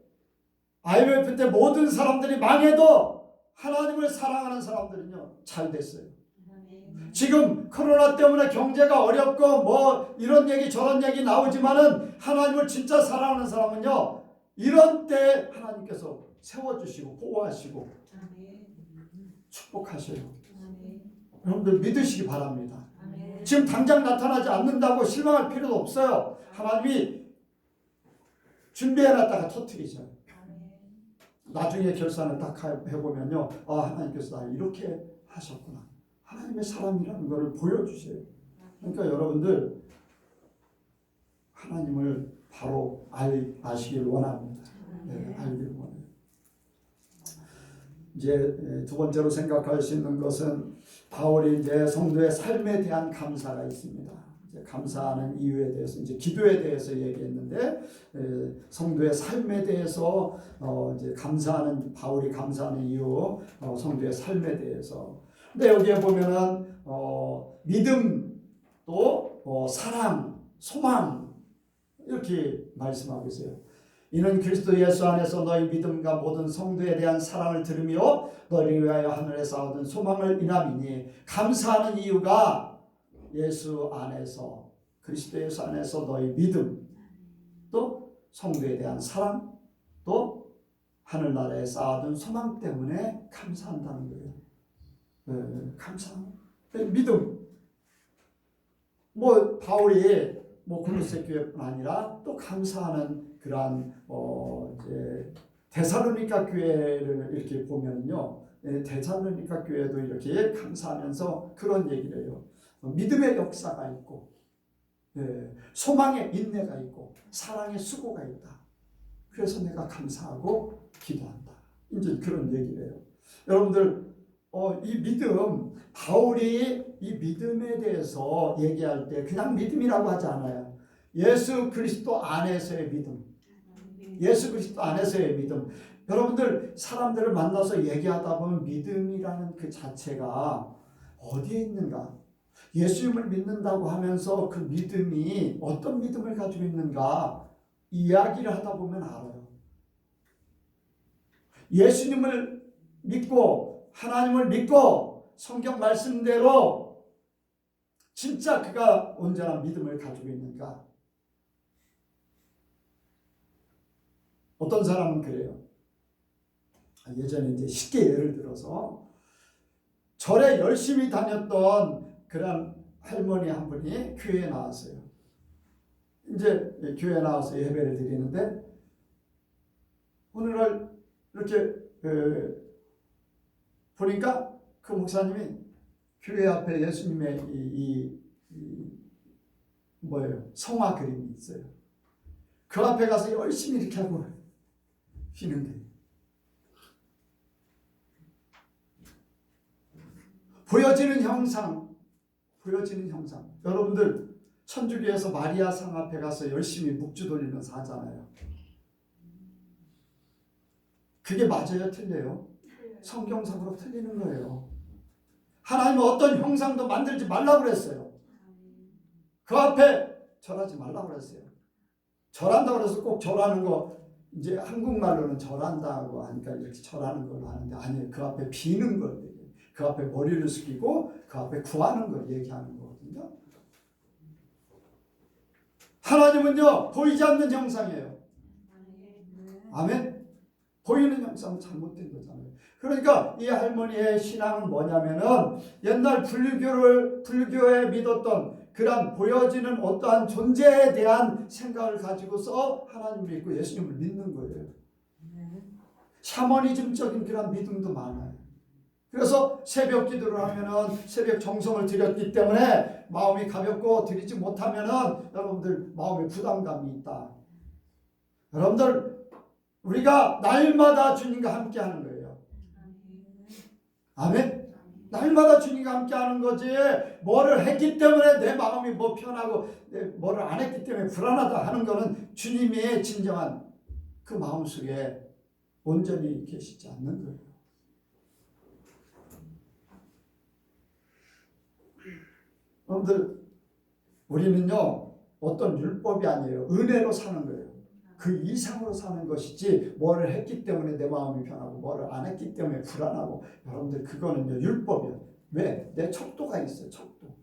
IMF 때 모든 사람들이 망해도 하나님을 사랑하는 사람들은요 잘 됐어요. 지금 코로나 때문에 경제가 어렵고 뭐 이런 얘기 저런 얘기 나오지만은 하나님을 진짜 사랑하는 사람은요 이런 때 하나님께서 세워주시고 보호하시고 축복하셔요. 여러분들 믿으시기 바랍니다. 지금 당장 나타나지 않는다고 실망할 필요도 없어요. 하나님이 준비해놨다가 터뜨리셔요. 나중에 결산을 딱 해보면요 아 하나님께서 나 이렇게 하셨구나. 하나님의 사람이라는 것을 보여주세요. 그러니까 여러분들 하나님을 바로 아시길 원합니다. 네, 알길 원해요. 이제 두 번째로 생각할 수 있는 것은 바울이 이제 성도의 삶에 대한 감사가 있습니다. 이제 감사하는 이유에 대해서 이제 기도에 대해서 얘기했는데 성도의 삶에 대해서 이제 바울이 감사하는 이유 성도의 삶에 대해서. 근데 여기에 보면은 믿음 또 사랑, 소망 이렇게 말씀하고 있어요. 이는 그리스도 예수 안에서 너희 믿음과 모든 성도에 대한 사랑을 들으며 너희를 위하여 하늘에서 얻은 소망을 인함이니 감사하는 이유가 예수 안에서 그리스도 예수 안에서 너희 믿음 또 성도에 대한 사랑 또 하늘나라에 쌓아둔 소망 때문에 감사한다는 거예요. 감사. 믿음. 뭐 바울이 골로새 교회뿐 아니라 또 감사하는 그러한 이제 데살로니가 교회를 이렇게 보면요, 데살로니가 교회도 이렇게 감사하면서 그런 얘기를 해요. 믿음의 역사가 있고, 소망의 인내가 있고, 사랑의 수고가 있다. 그래서 내가 감사하고 기도한다. 이제 그런 얘기를 해요. 여러분들 이 믿음, 바울이 이 믿음에 대해서 얘기할 때 그냥 믿음이라고 하지 않아요. 예수 그리스도 안에서의 믿음. 예수 그리스도 안에서의 믿음. 여러분들 사람들을 만나서 얘기하다 보면 믿음이라는 그 자체가 어디에 있는가? 예수님을 믿는다고 하면서 그 믿음이 어떤 믿음을 가지고 있는가 이야기를 하다 보면 알아요. 예수님을 믿고 하나님을 믿고 성경 말씀대로 진짜 그가 온전한 믿음을 가지고 있는가? 어떤 사람은 그래요. 예전에 이제 쉽게 예를 들어서 절에 열심히 다녔던 그런 할머니 한 분이 교회에 나왔어요. 이제 교회에 나와서 예배를 드리는데 어느 날 이렇게 보니까 그 목사님이 교회 앞에 예수님의 성화 그림이 있어요. 그 앞에 가서 열심히 이렇게 하고 쉬는 거예요. 보여지는 형상. 여러분들 천주교에서 마리아 상 앞에 가서 열심히 묵주 돌리면서 하잖아요. 그게 맞아요? 틀려요? 성경상으로 틀리는 거예요. 하나님은 어떤 형상도 만들지 말라고 그랬어요. 그 앞에 절하지 말라고 그랬어요. 절한다고 그래서 꼭 절하는 거 이제 한국말로는 절한다고 하니까 이렇게 절하는 걸로 하는데 아니에요. 그 앞에 비는 걸 얘기해요. 그 앞에 머리를 숙이고 그 앞에 구하는 걸 얘기하는 거거든요. 하나님은요 보이지 않는 형상이에요. 아멘. 보이는 형상은 잘못된 거잖아요. 그러니까 이 할머니의 신앙은 뭐냐면은 옛날 불교에 믿었던 그런 보여지는 어떠한 존재에 대한 생각을 가지고서 하나님을 믿고 예수님을 믿는 거예요. 샤머니즘적인 그런 믿음도 많아요. 그래서 새벽 기도를 하면은 새벽 정성을 드렸기 때문에 마음이 가볍고 드리지 못하면은 여러분들 마음에 부담감이 있다. 여러분들 우리가 날마다 주님과 함께 하는 거예요. 아멘. 날마다 주님과 함께 하는 거지. 뭐를 했기 때문에 내 마음이 뭐 편하고 뭐를 안 했기 때문에 불안하다 하는 거는 주님의 진정한 그 마음속에 온전히 계시지 않는 거예요. 여러분들 우리는요 어떤 율법이 아니에요. 은혜로 사는 거예요. 그 이상으로 사는 것이지 뭐를 했기 때문에 내 마음이 편하고 뭐를 안 했기 때문에 불안하고 여러분들 그거는요 율법이에요. 왜? 내 척도가 있어요. 척도.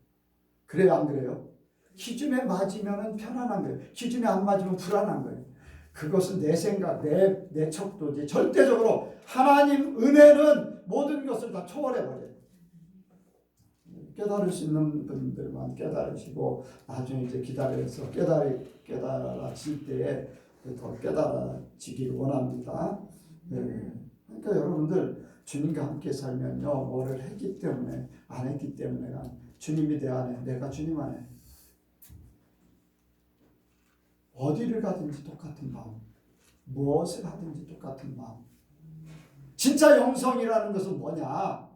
그래요 안 그래요? 기준에 맞으면 편안한 거예요. 기준에 안 맞으면 불안한 거예요. 그것은 내 생각, 내 척도지. 절대적으로 하나님 은혜는 모든 것을 다 초월해버려요. 깨달을 수 있는 분들만 깨달으시고 나중에 이제 기다려서 깨달아질 때에 더 깨달아지기를 원합니다. 네. 그러니까 여러분들 주님과 함께 살면요 뭐를 했기 때문에 안 했기 때문에가 주님이 내 안에 내가 주님 안에 어디를 가든지 똑같은 마음, 무엇을 하든지 똑같은 마음. 진짜 영성이라는 것은 뭐냐?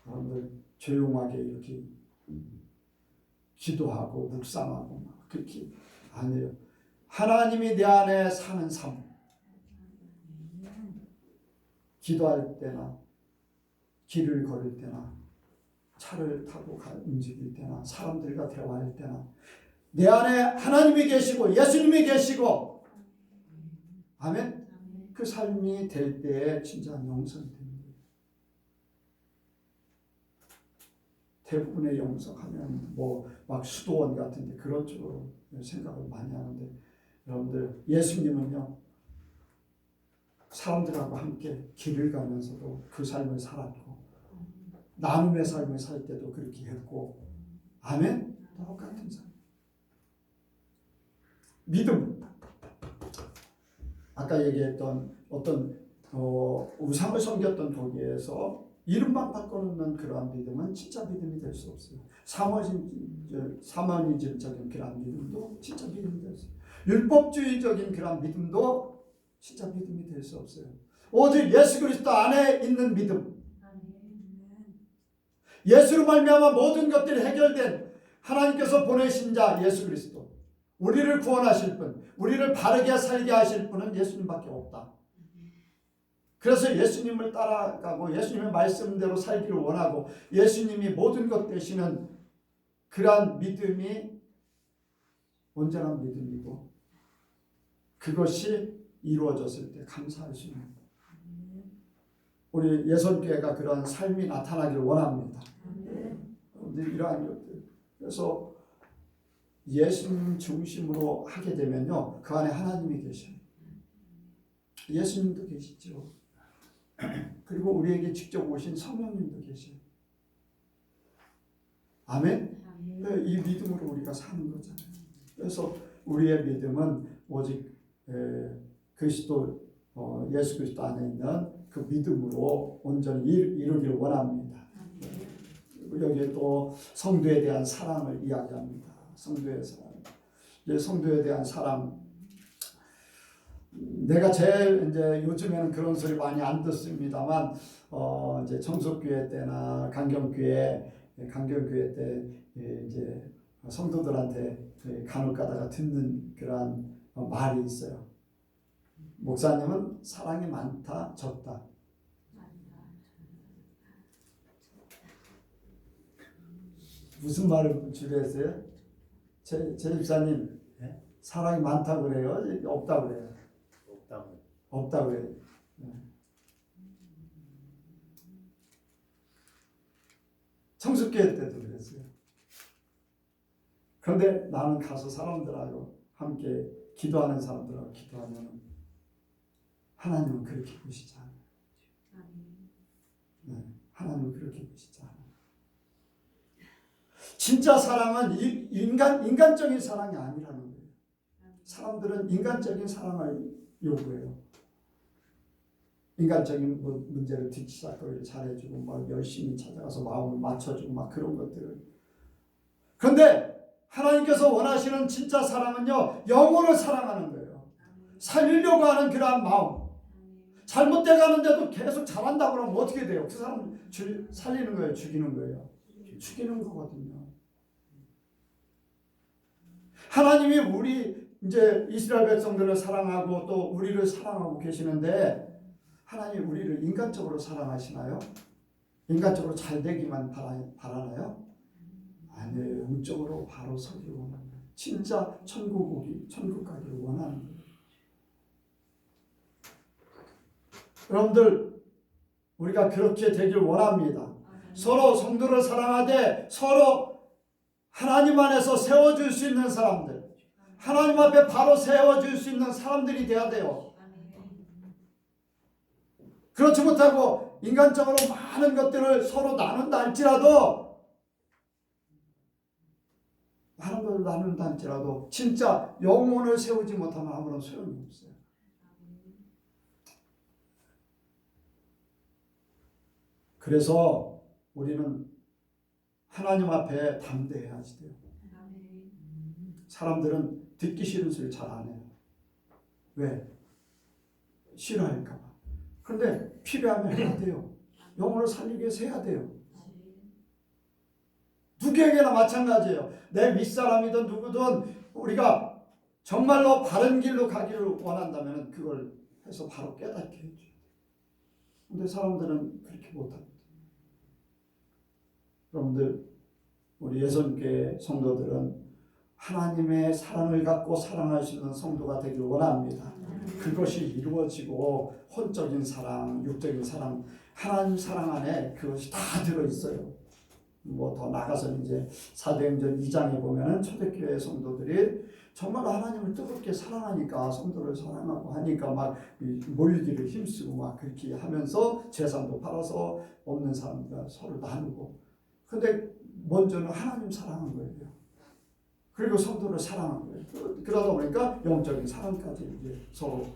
여러분들 조용하게 이렇게 기도하고 묵상하고 막 그렇게 아니에요. 하나님이 내 안에 사는 삶. 기도할 때나 길을 걸을 때나 차를 타고 움직일 때나 사람들과 대화할 때나 내 안에 하나님이 계시고 예수님이 계시고 아멘. 그 삶이 될 때에 진짜 영성이 됩니다. 대부분의 영성하면 뭐 막 수도원 같은데 그런 쪽으로 생각을 많이 하는데 여러분들 예수님은요 사람들하고 함께 길을 가면서도 그 삶을 살았고 나눔의 삶을 살 때도 그렇게 했고 아멘. 똑같은 삶. 믿음. 아까 얘기했던 어떤 우상을 섬겼던 거기에서 이름만 바꿔놓는 그러한 믿음은 진짜 믿음이 될 수 없어요. 사모니즘적인 그러한 믿음도 진짜 믿음이 될 수 없어요. 율법주의적인 그러한 믿음도 진짜 믿음이 될 수 없어요. 오직 예수 그리스도 안에 있는 믿음. 예수로 말미암아 모든 것들이 해결된 하나님께서 보내신 자 예수 그리스도. 우리를 구원하실 분, 우리를 바르게 살게 하실 분은 예수님밖에 없다. 그래서 예수님을 따라가고 예수님의 말씀대로 살기를 원하고 예수님이 모든 것 되시는 그러한 믿음이 온전한 믿음이고 그것이 이루어졌을 때 감사할 수 있는 우리 예선교회가 그러한 삶이 나타나기를 원합니다. 이러한 것들. 그래서 예수님 중심으로 하게 되면요 그 안에 하나님이 계셔요. 예수님도 계시죠. 그리고 우리에게 직접 오신 성령님도 계셔요. 아멘. 이 믿음으로 우리가 사는 거잖아요. 그래서 우리의 믿음은 오직 그리스도 예수 그리스도 안에 있는 그 믿음으로 온전히 이루기를 원합니다. 그리고 여기에 또 성도에 대한 사랑을 이야기합니다. 성도의 사랑. 성도에 대한 사랑. 내가 제일 이제 요즘에는 그런 소리 많이 안 듣습니다만 이제 청속교회 때나 강경교회 때 이제 성도들한테 간혹 가다가 듣는 그런 말이 있어요. 목사님은 사랑이 많다, 적다. 무슨 말을 주례했어요? 제 집사님 사랑이 많다고 그래요? 없다고 그래요? 없다고 그래요. 청숙교회 때도 그랬어요. 그런데 나는 가서 사람들하고 함께 기도하는 사람들하고 기도하면 하나님은 그렇게 보시지 않아요. 하나님은 그렇게 보시지 않아요. 진짜 사랑은 인간적인 사랑이 아니라는 거예요. 사람들은 인간적인 사랑을 요구해요. 인간적인 문제를 뒤치다거리를 잘해주고 막 열심히 찾아가서 마음을 맞춰주고 막 그런 것들을. 그런데 하나님께서 원하시는 진짜 사랑은요, 영혼을 사랑하는 거예요. 살리려고 하는 그러한 마음. 잘못돼 가는데도 계속 잘한다고 하면 어떻게 돼요? 그 사람 살리는 거예요? 죽이는 거예요? 죽이는 거거든요. 하나님이 우리 이제 이스라엘 백성들을 사랑하고 또 우리를 사랑하고 계시는데, 하나님 우리를 인간적으로 사랑하시나요? 인간적으로 잘 되기만 바라나요? 아니에요. 영적으로 바로 서기를 원하는 거예요. 진짜 천국 가기를 원하는 거예요. 여러분들, 우리가 그렇게 되길 원합니다. 서로 성도를 사랑하되 서로 하나님 안에서 세워줄 수 있는 사람들, 하나님 앞에 바로 세워줄 수 있는 사람들이 돼야 돼요. 그렇지 못하고 인간적으로 많은 것들을 서로 나눈다 할지라도, 많은 것을 나눈다 할지라도 진짜 영혼을 세우지 못하면 아무런 소용이 없어요. 그래서 우리는 하나님 앞에 담대해야 돼요. 사람들은 듣기 싫은 소리 잘 안 해요. 왜? 싫어할까 봐. 그런데 필요하면 해야 돼요. 영혼을 살리기 위해서 해야 돼요. 누구에게나 마찬가지예요. 내 윗사람이든 누구든 우리가 정말로 바른 길로 가기를 원한다면 그걸 해서 바로 깨닫게 해줘야 돼요. 근데 사람들은 그렇게 못합니다. 여러분들, 우리 예선교회 성도들은 하나님의 사랑을 갖고 사랑할 수 있는 성도가 되길 원합니다. 그것이 이루어지고 혼적인 사랑, 육적인 사랑, 하나님 사랑 안에 그것이 다 들어있어요. 뭐 더 나가서 이제 사도행전 2장에 보면은 초대교회 성도들이 정말 하나님을 뜨겁게 사랑하니까, 성도를 사랑하고 하니까 막 모이기를 힘쓰고 막 그렇게 하면서 재산도 팔아서 없는 사람들 서로 나누고. 근데 먼저는 하나님 사랑한 거예요. 그리고 성도를 사랑한 거예요. 그러다 보니까 영적인 사랑까지 이제 서로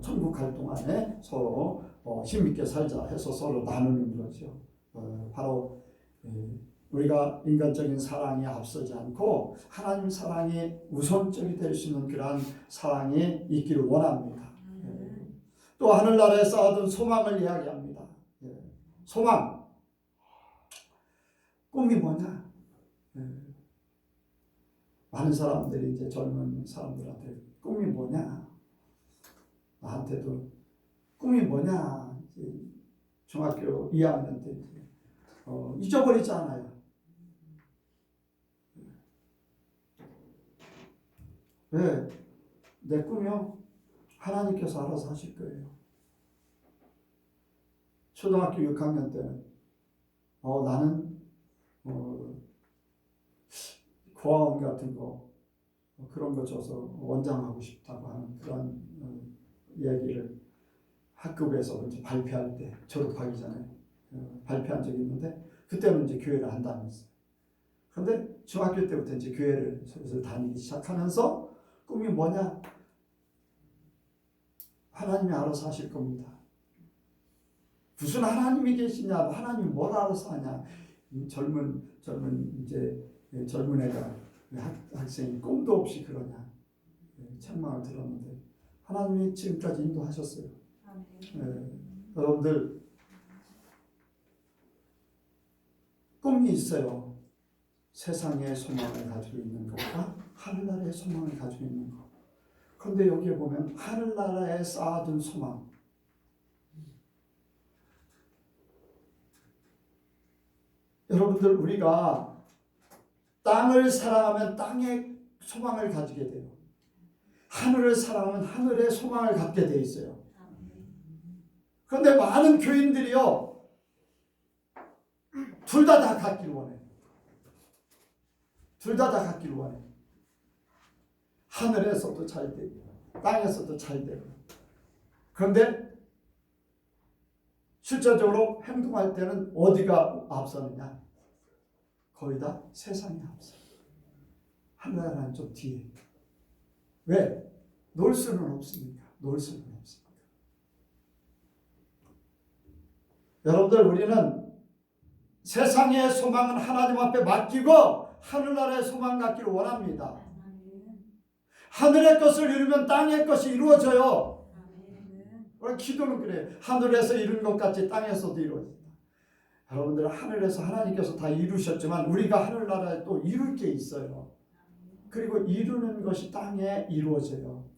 천국 갈 동안에 서로 힘있게 살자 해서 서로 나누는 거죠. 바로 우리가 인간적인 사랑이 앞서지 않고 하나님 사랑이 우선적이 될 수 있는 그러한 사랑이 있기를 원합니다. 또 하늘나라에 쌓아둔 소망을 이야기합니다. 소망, 꿈이 뭐냐? 많은 사람들이 이제 젊은 사람들한테 꿈이 뭐냐? 나한테도 꿈이 뭐냐? 중학교 2학년 때 잊어버리지 않아요. 왜? 내 꿈이요? 하나님께서 알아서 하실 거예요. 초등학교 6학년 때는 나는 고아원 같은 거 그런 거 줘서 원장하고 싶다고 하는 그런 이야기를 학급에서 이제 발표할 때, 졸업하기 전에 발표한 적이 있는데, 그때는 이제 교회를 안 다녔어요. 그런데 중학교 때부터 이제 교회를 슬슬 다니기 시작하면서 꿈이 뭐냐? 하나님이 알아서 하실 겁니다. 무슨 하나님이 계시냐? 하나님이 뭘 알아서 하냐? 젊은 이제 젊은 애가 학생이 꿈도 없이 그러냐? 책망을 들었는데 하나님이 지금까지 인도하셨어요. 여러분들, 꿈이 있어요. 세상의 소망을 가지고 있는 것과 하늘나라의 소망을 가지고 있는 것. 그런데 여기에 보면 하늘나라에 쌓아둔 소망. 여러분들, 우리가 땅을 사랑하면 땅의 소망을 가지게 돼요. 하늘을 사랑하면 하늘의 소망을 갖게 돼 있어요. 그런데 많은 교인들이요, 둘 다 갖기를 원해요. 둘 다 갖기를 원해요. 하늘에서도 잘 되고 땅에서도 잘 되고. 그런데 실제적으로 행동할 때는 어디가 앞서느냐? 거의 다 세상이 앞서. 하늘나라는 좀 뒤에. 왜? 놀 수는 없으니까. 놀 수는 없으니까. 여러분들, 우리는 세상의 소망은 하나님 앞에 맡기고 하늘나라의 소망 갖기를 원합니다. 하늘의 것을 이루면 땅의 것이 이루어져요. 우리 기도는 그래요. 하늘에서 이룬 것 같이 땅에서도 이루어진다. 여러분들, 하늘에서 하나님께서 다 이루셨지만 우리가 하늘나라에 또 이룰 게 있어요. 그리고 이루는 것이 땅에 이루어져요.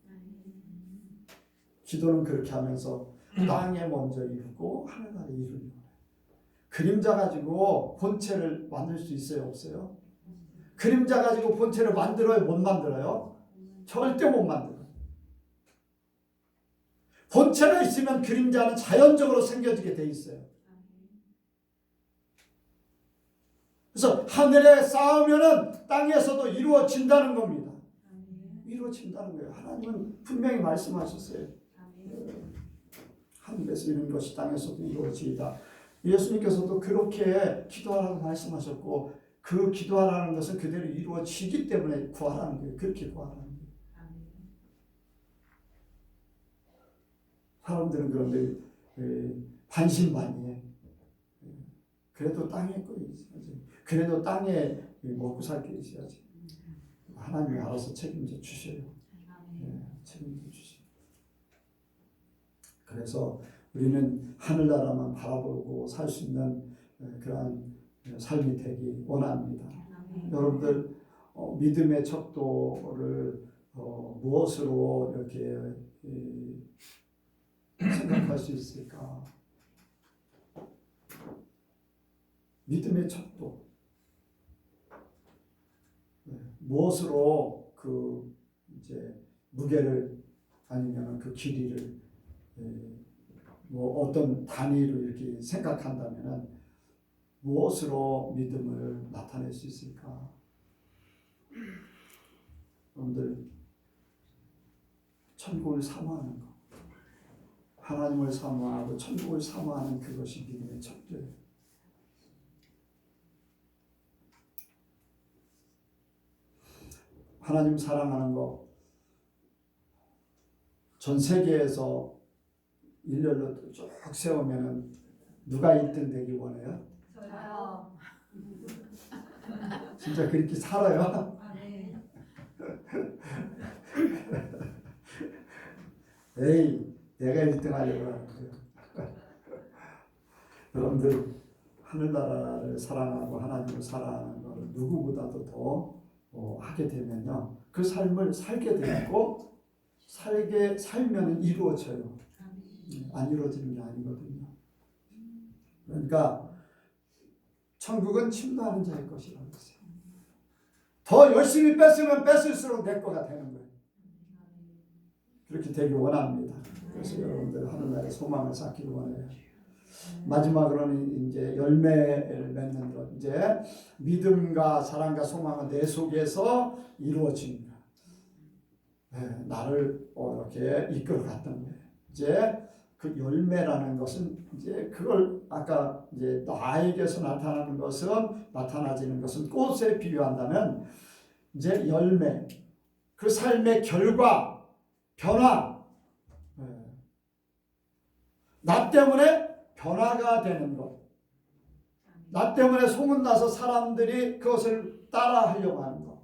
기도는 그렇게 하면서 땅에 먼저 이루고 하늘나라에 이루는 거예요. 그림자 가지고 본체를 만들 수 있어요, 없어요? 그림자 가지고 본체를 만들어요, 못 만들어요? 절대 못 만들어요. 본체가 있으면 그림자는 자연적으로 생겨지게 돼 있어요. 그래서 하늘에 쌓으면은 땅에서도 이루어진다는 겁니다. 이루어진다는 거예요. 하나님은 분명히 말씀하셨어요. 하늘에서 이룬 것이 땅에서도 이루어지이다. 예수님께서도 그렇게 기도하라고 말씀하셨고, 그 기도하라는 것은 그대로 이루어지기 때문에 구하라는 거예요. 그렇게 구하라는 거예요. 사람들은 그런데 반신반의해. 그래도 땅에 거 있어야지. 그래도 땅에 먹고 살 게 있어야지. 하나님이 알아서 책임져 주셔요. 책임져 주셔요. 그래서 우리는 하늘나라만 바라보고 살 수 있는 그러한 삶이 되기 원합니다. 여러분들, 믿음의 척도를 무엇으로 이렇게 생각할 수 있을까? 믿음의 척도. 무엇으로 그 이제 무게를 아니면 그 길이를 뭐 어떤 단위로 이렇게 생각한다면은 무엇으로 믿음을 나타낼 수 있을까? 여러분들, 천국을 사모하는 것, 하나님을 사모하고 천국을 사모하는 그것이 믿음의 척도예요. 하나님 사랑하는 거, 전 세계에서 일렬로 쭉 세우면은 누가 1등 되기 원해요? 저요. 진짜 그렇게 살아요? 에이, 내가 1등 하려고 하는 거예요. 여러분들, 하늘나라를 사랑하고 하나님을 사랑하는 것을 누구보다도 더 하게 되면요, 그 삶을 살게 되고 살면 이루어져요. 안 이루어지는 게 아니거든요. 그러니까 천국은 침노하는 자의 것이라고 했어요. 더 열심히 뺐으면 뺐을수록 내 거가 되는 거예요. 그렇게 되길 원합니다. 그래서 여러분들 하늘나라의 소망을 쌓기를 원해요. 마지막으로는 이제 열매를 맺는 것, 이제 믿음과 사랑과 소망은 내 속에서 이루어진다. 나를 이렇게 이끌어갔던 거예요. 이제 그 열매라는 것은 이제 그걸 아까 이제 나에게서 나타나지는 것은 꽃에 비유한다면 이제 열매, 그 삶의 결과, 변화, 나 때문에 변화가 되는 것, 나 때문에 소문나서 사람들이 그것을 따라하려고 하는 것.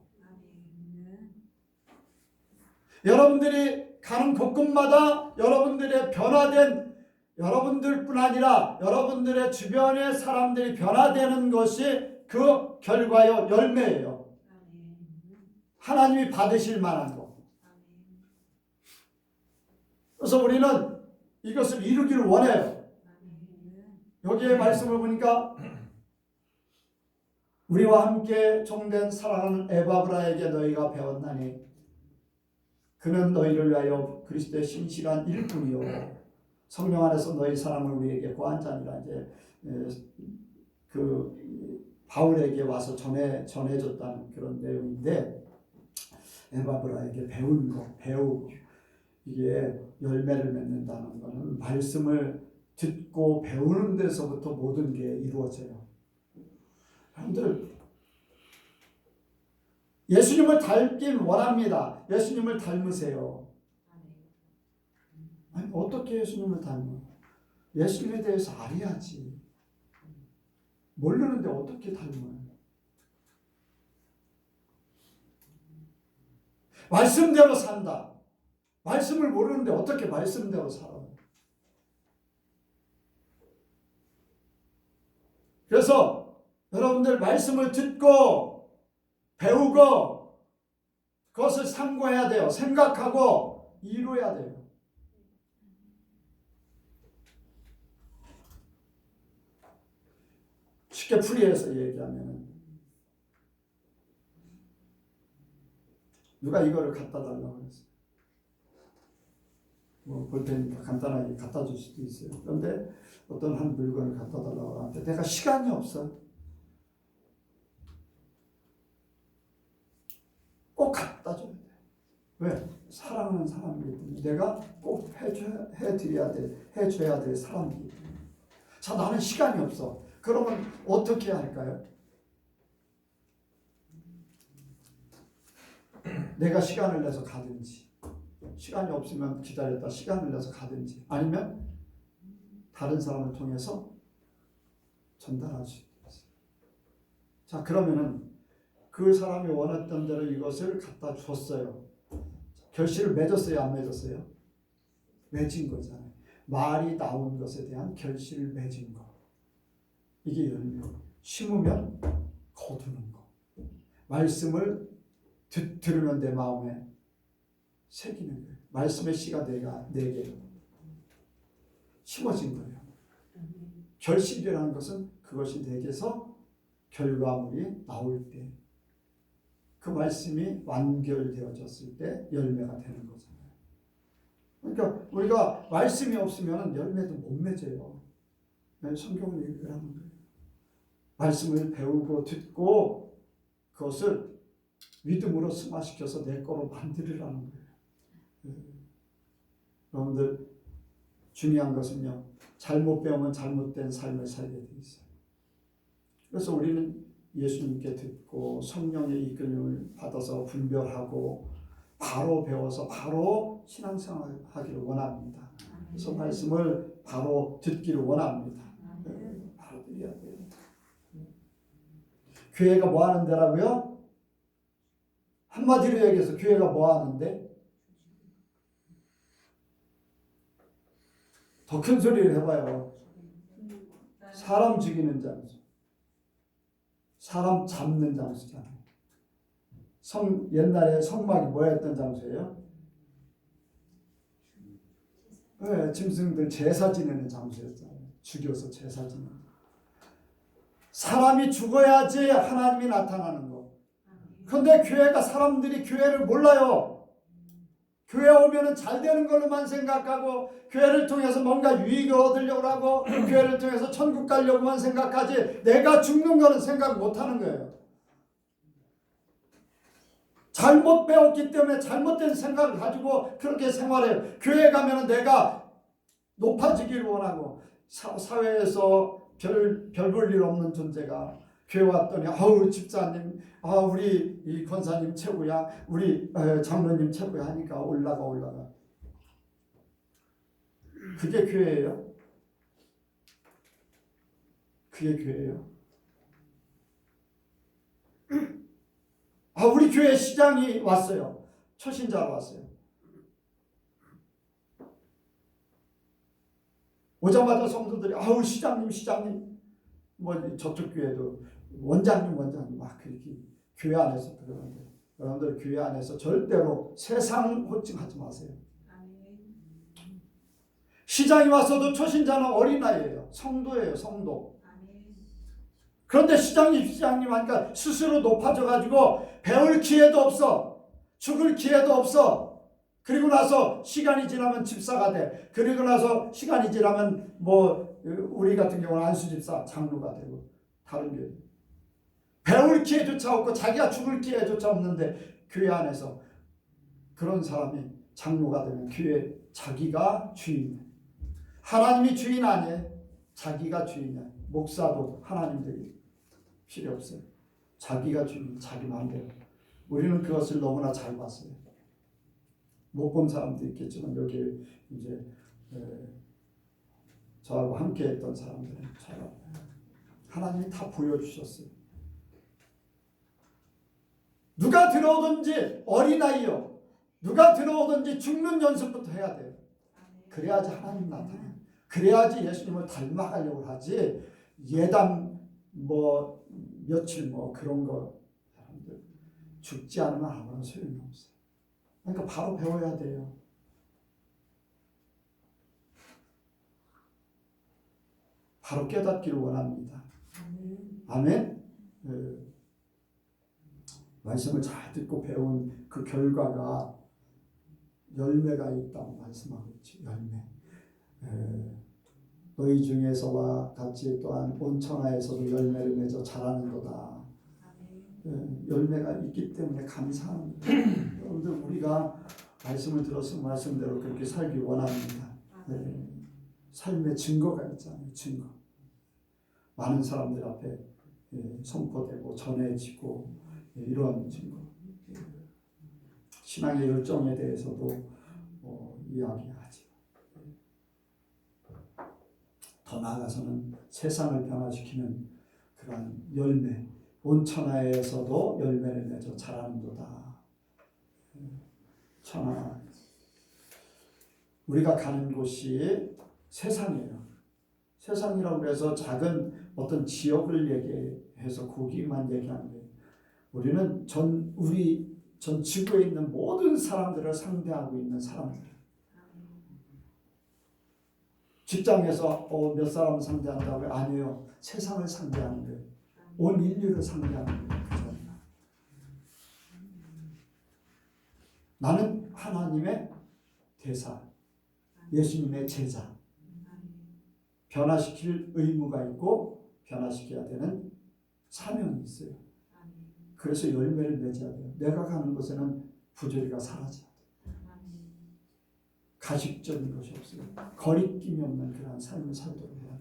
여러분들이 가는 곳곳마다 여러분들의 변화된, 여러분들뿐 아니라 여러분들의 주변의 사람들이 변화되는 것이 그 결과요, 열매예요. 하나님이 받으실 만한 것. 그래서 우리는 이것을 이루기를 원해요. 여기에 말씀을 보니까 우리와 함께 종된 사랑하는 에바브라에게 너희가 배웠나니 그는 너희를 위하여 그리스도의 신실한 일꾼이요 성령 안에서 너희 사랑을 우리에게 고한 자니라. 이제 그 바울에게 와서 전해줬다는 그런 내용인데, 에바브라에게 배운 것, 배우고, 이게 열매를 맺는다는 것은 말씀을 듣고 배우는 데서부터 모든 게 이루어져요. 여러분들, 예수님을 닮길 원합니다. 예수님을 닮으세요. 아니, 어떻게 예수님을 닮아? 예수님에 대해서 알아야지. 모르는데 어떻게 닮아요? 말씀대로 산다. 말씀을 모르는데 어떻게 말씀대로 살아요? 그래서 여러분들 말씀을 듣고 배우고 그것을 상고해야 돼요. 생각하고 이루어야 돼요. 쉽게 풀이해서 얘기하면 누가 이거를 갖다 달라고 그랬어요. 뭐 볼 테니까 간단하게 갖다 줄 수도 있어요. 그런데 어떤 한 물건을 갖다 달라고 하는데 내가 시간이 없어. 꼭 갖다 줘야 돼. 왜? 사랑하는 사람이기 때문에 내가 꼭 해줘야 될 사람이기 때문에. 자, 나는 시간이 없어. 그러면 어떻게 할까요? 내가 시간을 내서 가든지, 시간이 없으면 기다렸다 시간을 내서 가든지, 아니면 다른 사람을 통해서 전달할 수 있어요. 자, 그러면은 그 사람이 원했던 대로 이것을 갖다 줬어요. 결실을 맺었어요, 안 맺었어요? 맺은 거잖아요. 말이 나온 것에 대한 결실을 맺은 거. 이게 열매. 심으면 거두는 거. 말씀을 들으면 내 마음에 새기는 거예요. 말씀의 씨가 내게 심어진 거예요. 결실이라는 것은 그것이 내게서 결과물이 나올 때, 그 말씀이 완결되어졌을 때 열매가 되는 거잖아요. 그러니까 우리가 말씀이 없으면 열매도 못 맺어요. 성경을 얘기하는 거예요. 말씀을 배우고 듣고 그것을 믿음으로 승화시켜서 내 거로 만들으라는 거예요. 여러분들 중요한 것은요, 잘못 배우면 잘못된 삶을 살게 돼 있어요. 그래서 우리는 예수님께 듣고 성령의 이끌림을 받아서 분별하고 바로 배워서 바로 신앙생활 하기를 원합니다. 그래서 말씀을 바로 듣기를 원합니다. 바로 드려야 돼요. 교회가 뭐 하는 데라고요? 한마디로 얘기해서 교회가 뭐 하는데? 더 큰 소리를 해봐요. 사람 죽이는 장소. 사람 잡는 장소잖아요. 옛날에 성막이 뭐였던 장소예요? 네, 짐승들 제사 지내는 장소였잖아요. 죽여서 제사 지내는. 사람이 죽어야지 하나님이 나타나는 거. 그런데 교회가, 사람들이 교회를 몰라요. 교회 오면은 잘 되는 걸로만 생각하고, 교회를 통해서 뭔가 유익을 얻으려고 하고, 교회를 통해서 천국 가려고만 생각하지, 내가 죽는 거는 생각 못 하는 거예요. 잘못 배웠기 때문에 잘못된 생각을 가지고 그렇게 생활해요. 교회 가면은 내가 높아지기를 원하고, 사회에서 별 볼 일 없는 존재가 교회 왔더니 아우 집사님, 우리 이 권사님 최고야, 우리 장로님 최고야 하니까 올라가. 그게 교회예요? 그게 교회예요? 우리 교회 시장이 왔어요. 초신자가 왔어요. 오자마자 성도들이 시장님, 뭐 저쪽 교회도 원장님 막 그렇게 교회 안에서 그러는데, 여러분들 교회 안에서 절대로 세상 호칭하지 마세요. 시장이 왔어도 초신자는 어린아이예요. 성도예요, 성도. 그런데 시장님 하니까 스스로 높아져가지고 배울 기회도 없어. 죽을 기회도 없어. 그리고 나서 시간이 지나면 집사가 돼. 그리고 나서 시간이 지나면 뭐 우리 같은 경우는 안수집사, 장로가 되고, 다른 교회. 배울 기회조차 없고 자기가 죽을 기회조차 없는데 교회 안에서 그런 사람이 장로가 되면 교회 자기가 주인이에요. 하나님이 주인 아니에요. 자기가 주인이야. 목사도 하나님들이 필요 없어요. 자기가 주인, 자기 마음대로. 우리는 그것을 너무나 잘 봤어요. 못 본 사람도 있겠지만 여기 이제 저하고 함께 했던 사람들처럼 하나님이 다 보여주셨어요. 누가 들어오든지 어린아이요, 누가 들어오든지 죽는 연습부터 해야 돼요. 그래야지 하나님 나타나요. 그래야지 예수님을 닮아가려고 하지. 예담 뭐 며칠 뭐 그런 거 사람들 죽지 않으면 아무런 소용이 없어요. 그러니까 바로 배워야 돼요. 바로 깨닫기를 원합니다. 아멘. 말씀을 잘 듣고 배운 그 결과가 열매가 있다고 말씀하고 있죠. 열매. 너희 중에서와 같이 또한 온천하에서도 열매를 맺어 자라는도다. 열매가 있기 때문에 감사한 거예요. 여러분들 우리가 말씀을 들어서 말씀대로 그렇게 살기 원합니다. 삶의 증거가 있잖아요. 증거. 많은 사람들 앞에 선포되고 전해지고 이런 증거. 신앙의 열정에 대해서도 이야기하죠. 더 나아가서는 세상을 변화시키는 그러한 열매, 온천하에서도 열매를 맺어 자라는도다. 천하, 우리가 가는 곳이 세상이에요. 세상이라고 해서 작은 어떤 지역을 얘기해서 거기만 얘기하는 거예요. 우리는 전 지구에 있는 모든 사람들을 상대하고 있는 사람들. 직장에서 몇 사람을 상대한다고요? 아니에요. 세상을 상대하는 거예요. 온 인류를 상대하는 거예요. 나는 하나님의 대사, 예수님의 제자. 변화시킬 의무가 있고 변화시켜야 되는 사명이 있어요. 그래서 열매를 맺어야 돼요. 내가 가는 곳에는 부조리가 사라져야 돼요. 가식적인 것이 없어요. 거리낌이 없는 그런 삶을 살도록 해야 돼요.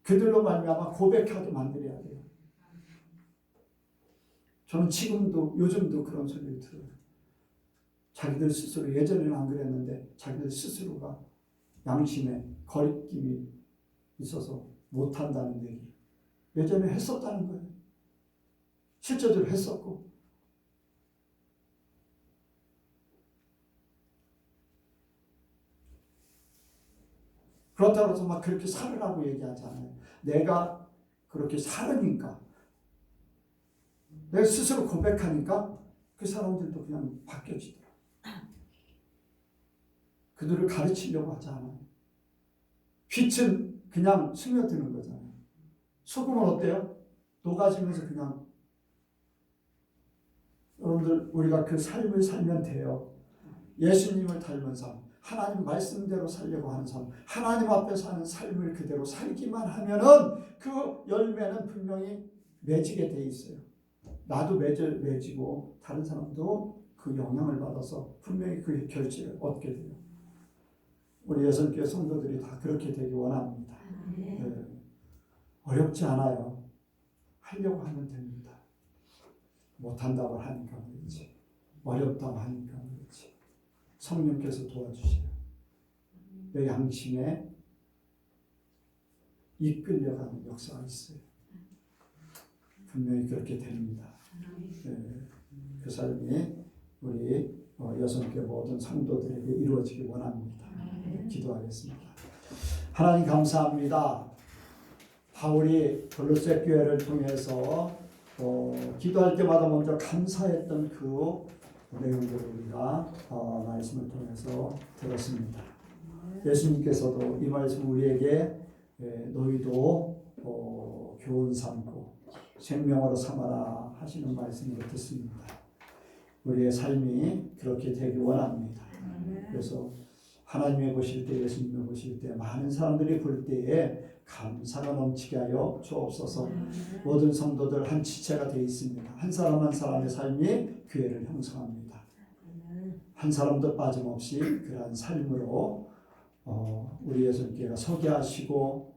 그들로 말미암아 고백하게 만들어야 돼요. 저는 지금도 요즘도 그런 소리를 들어요. 자기들 스스로, 예전에는 안 그랬는데 자기들 스스로가 양심에 거리낌이 있어서 못한다는 얘기. 예전에 했었다는 거예요. 실제로 했었고. 그렇다고 해서 막 그렇게 살으라고 얘기하지 않아요. 내가 그렇게 살으니까, 내가 스스로 고백하니까 그 사람들도 그냥 바뀌어지더라. 그들을 가르치려고 하지 않아요. 빛은 그냥 스며드는 거잖아요. 소금은 어때요? 녹아지면서 그냥. 여러분들 우리가 그 삶을 살면 돼요. 예수님을 닮은 삶, 하나님 말씀대로 살려고 하는 삶, 하나님 앞에 사는 삶을 그대로 살기만 하면은 그 열매는 분명히 맺히게 돼 있어요. 나도 맺히고 다른 사람도 그 영향을 받아서 분명히 그 결실을 얻게 돼요. 우리 여성교회 성도들이 다 그렇게 되기 원합니다. 네. 어렵지 않아요. 하려고 하면 됩니다. 못한다고 하니까 그렇지. 어렵다고 하니까 그렇지. 성령께서 도와주세요. 내 양심에 이끌려가는 역사가 있어요. 분명히 그렇게 됩니다. 그 삶이 우리 여성교회 모든 성도들에게 이루어지기 원합니다. 기도하겠습니다. 하나님 감사합니다. 바울이 골로새 교회를 통해서 기도할 때마다 먼저 감사했던 그 내용들을 우리가 말씀을 통해서 들었습니다. 예수님께서도 이 말씀 우리에게 너희도 교훈 삼고 생명으로 삼아라 하시는 말씀을 듣습니다. 우리의 삶이 그렇게 되기 원합니다. 그래서 하나님을 보실 때, 예수님을 보실 때, 많은 사람들이 볼 때에 감사가 넘치게 하여 주옵소서. 모든 성도들 한 지체가 되어 있습니다. 한 사람 한 사람의 삶이 교회를 형성합니다. 한 사람도 빠짐없이 그러한 삶으로 우리 예수님께서 서게 하시고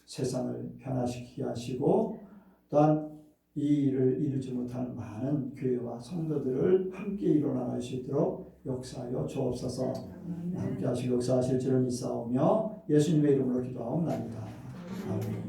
세상을 변화시키게 하시고 또한 이 일을 이루지 못하는 많은 교회와 성도들을 함께 일어나갈 수 있도록 역사하여 주옵소서. 함께 하시고 역사하실 줄을 믿사오며 예수님의 이름으로 기도하옵나이다. 아멘.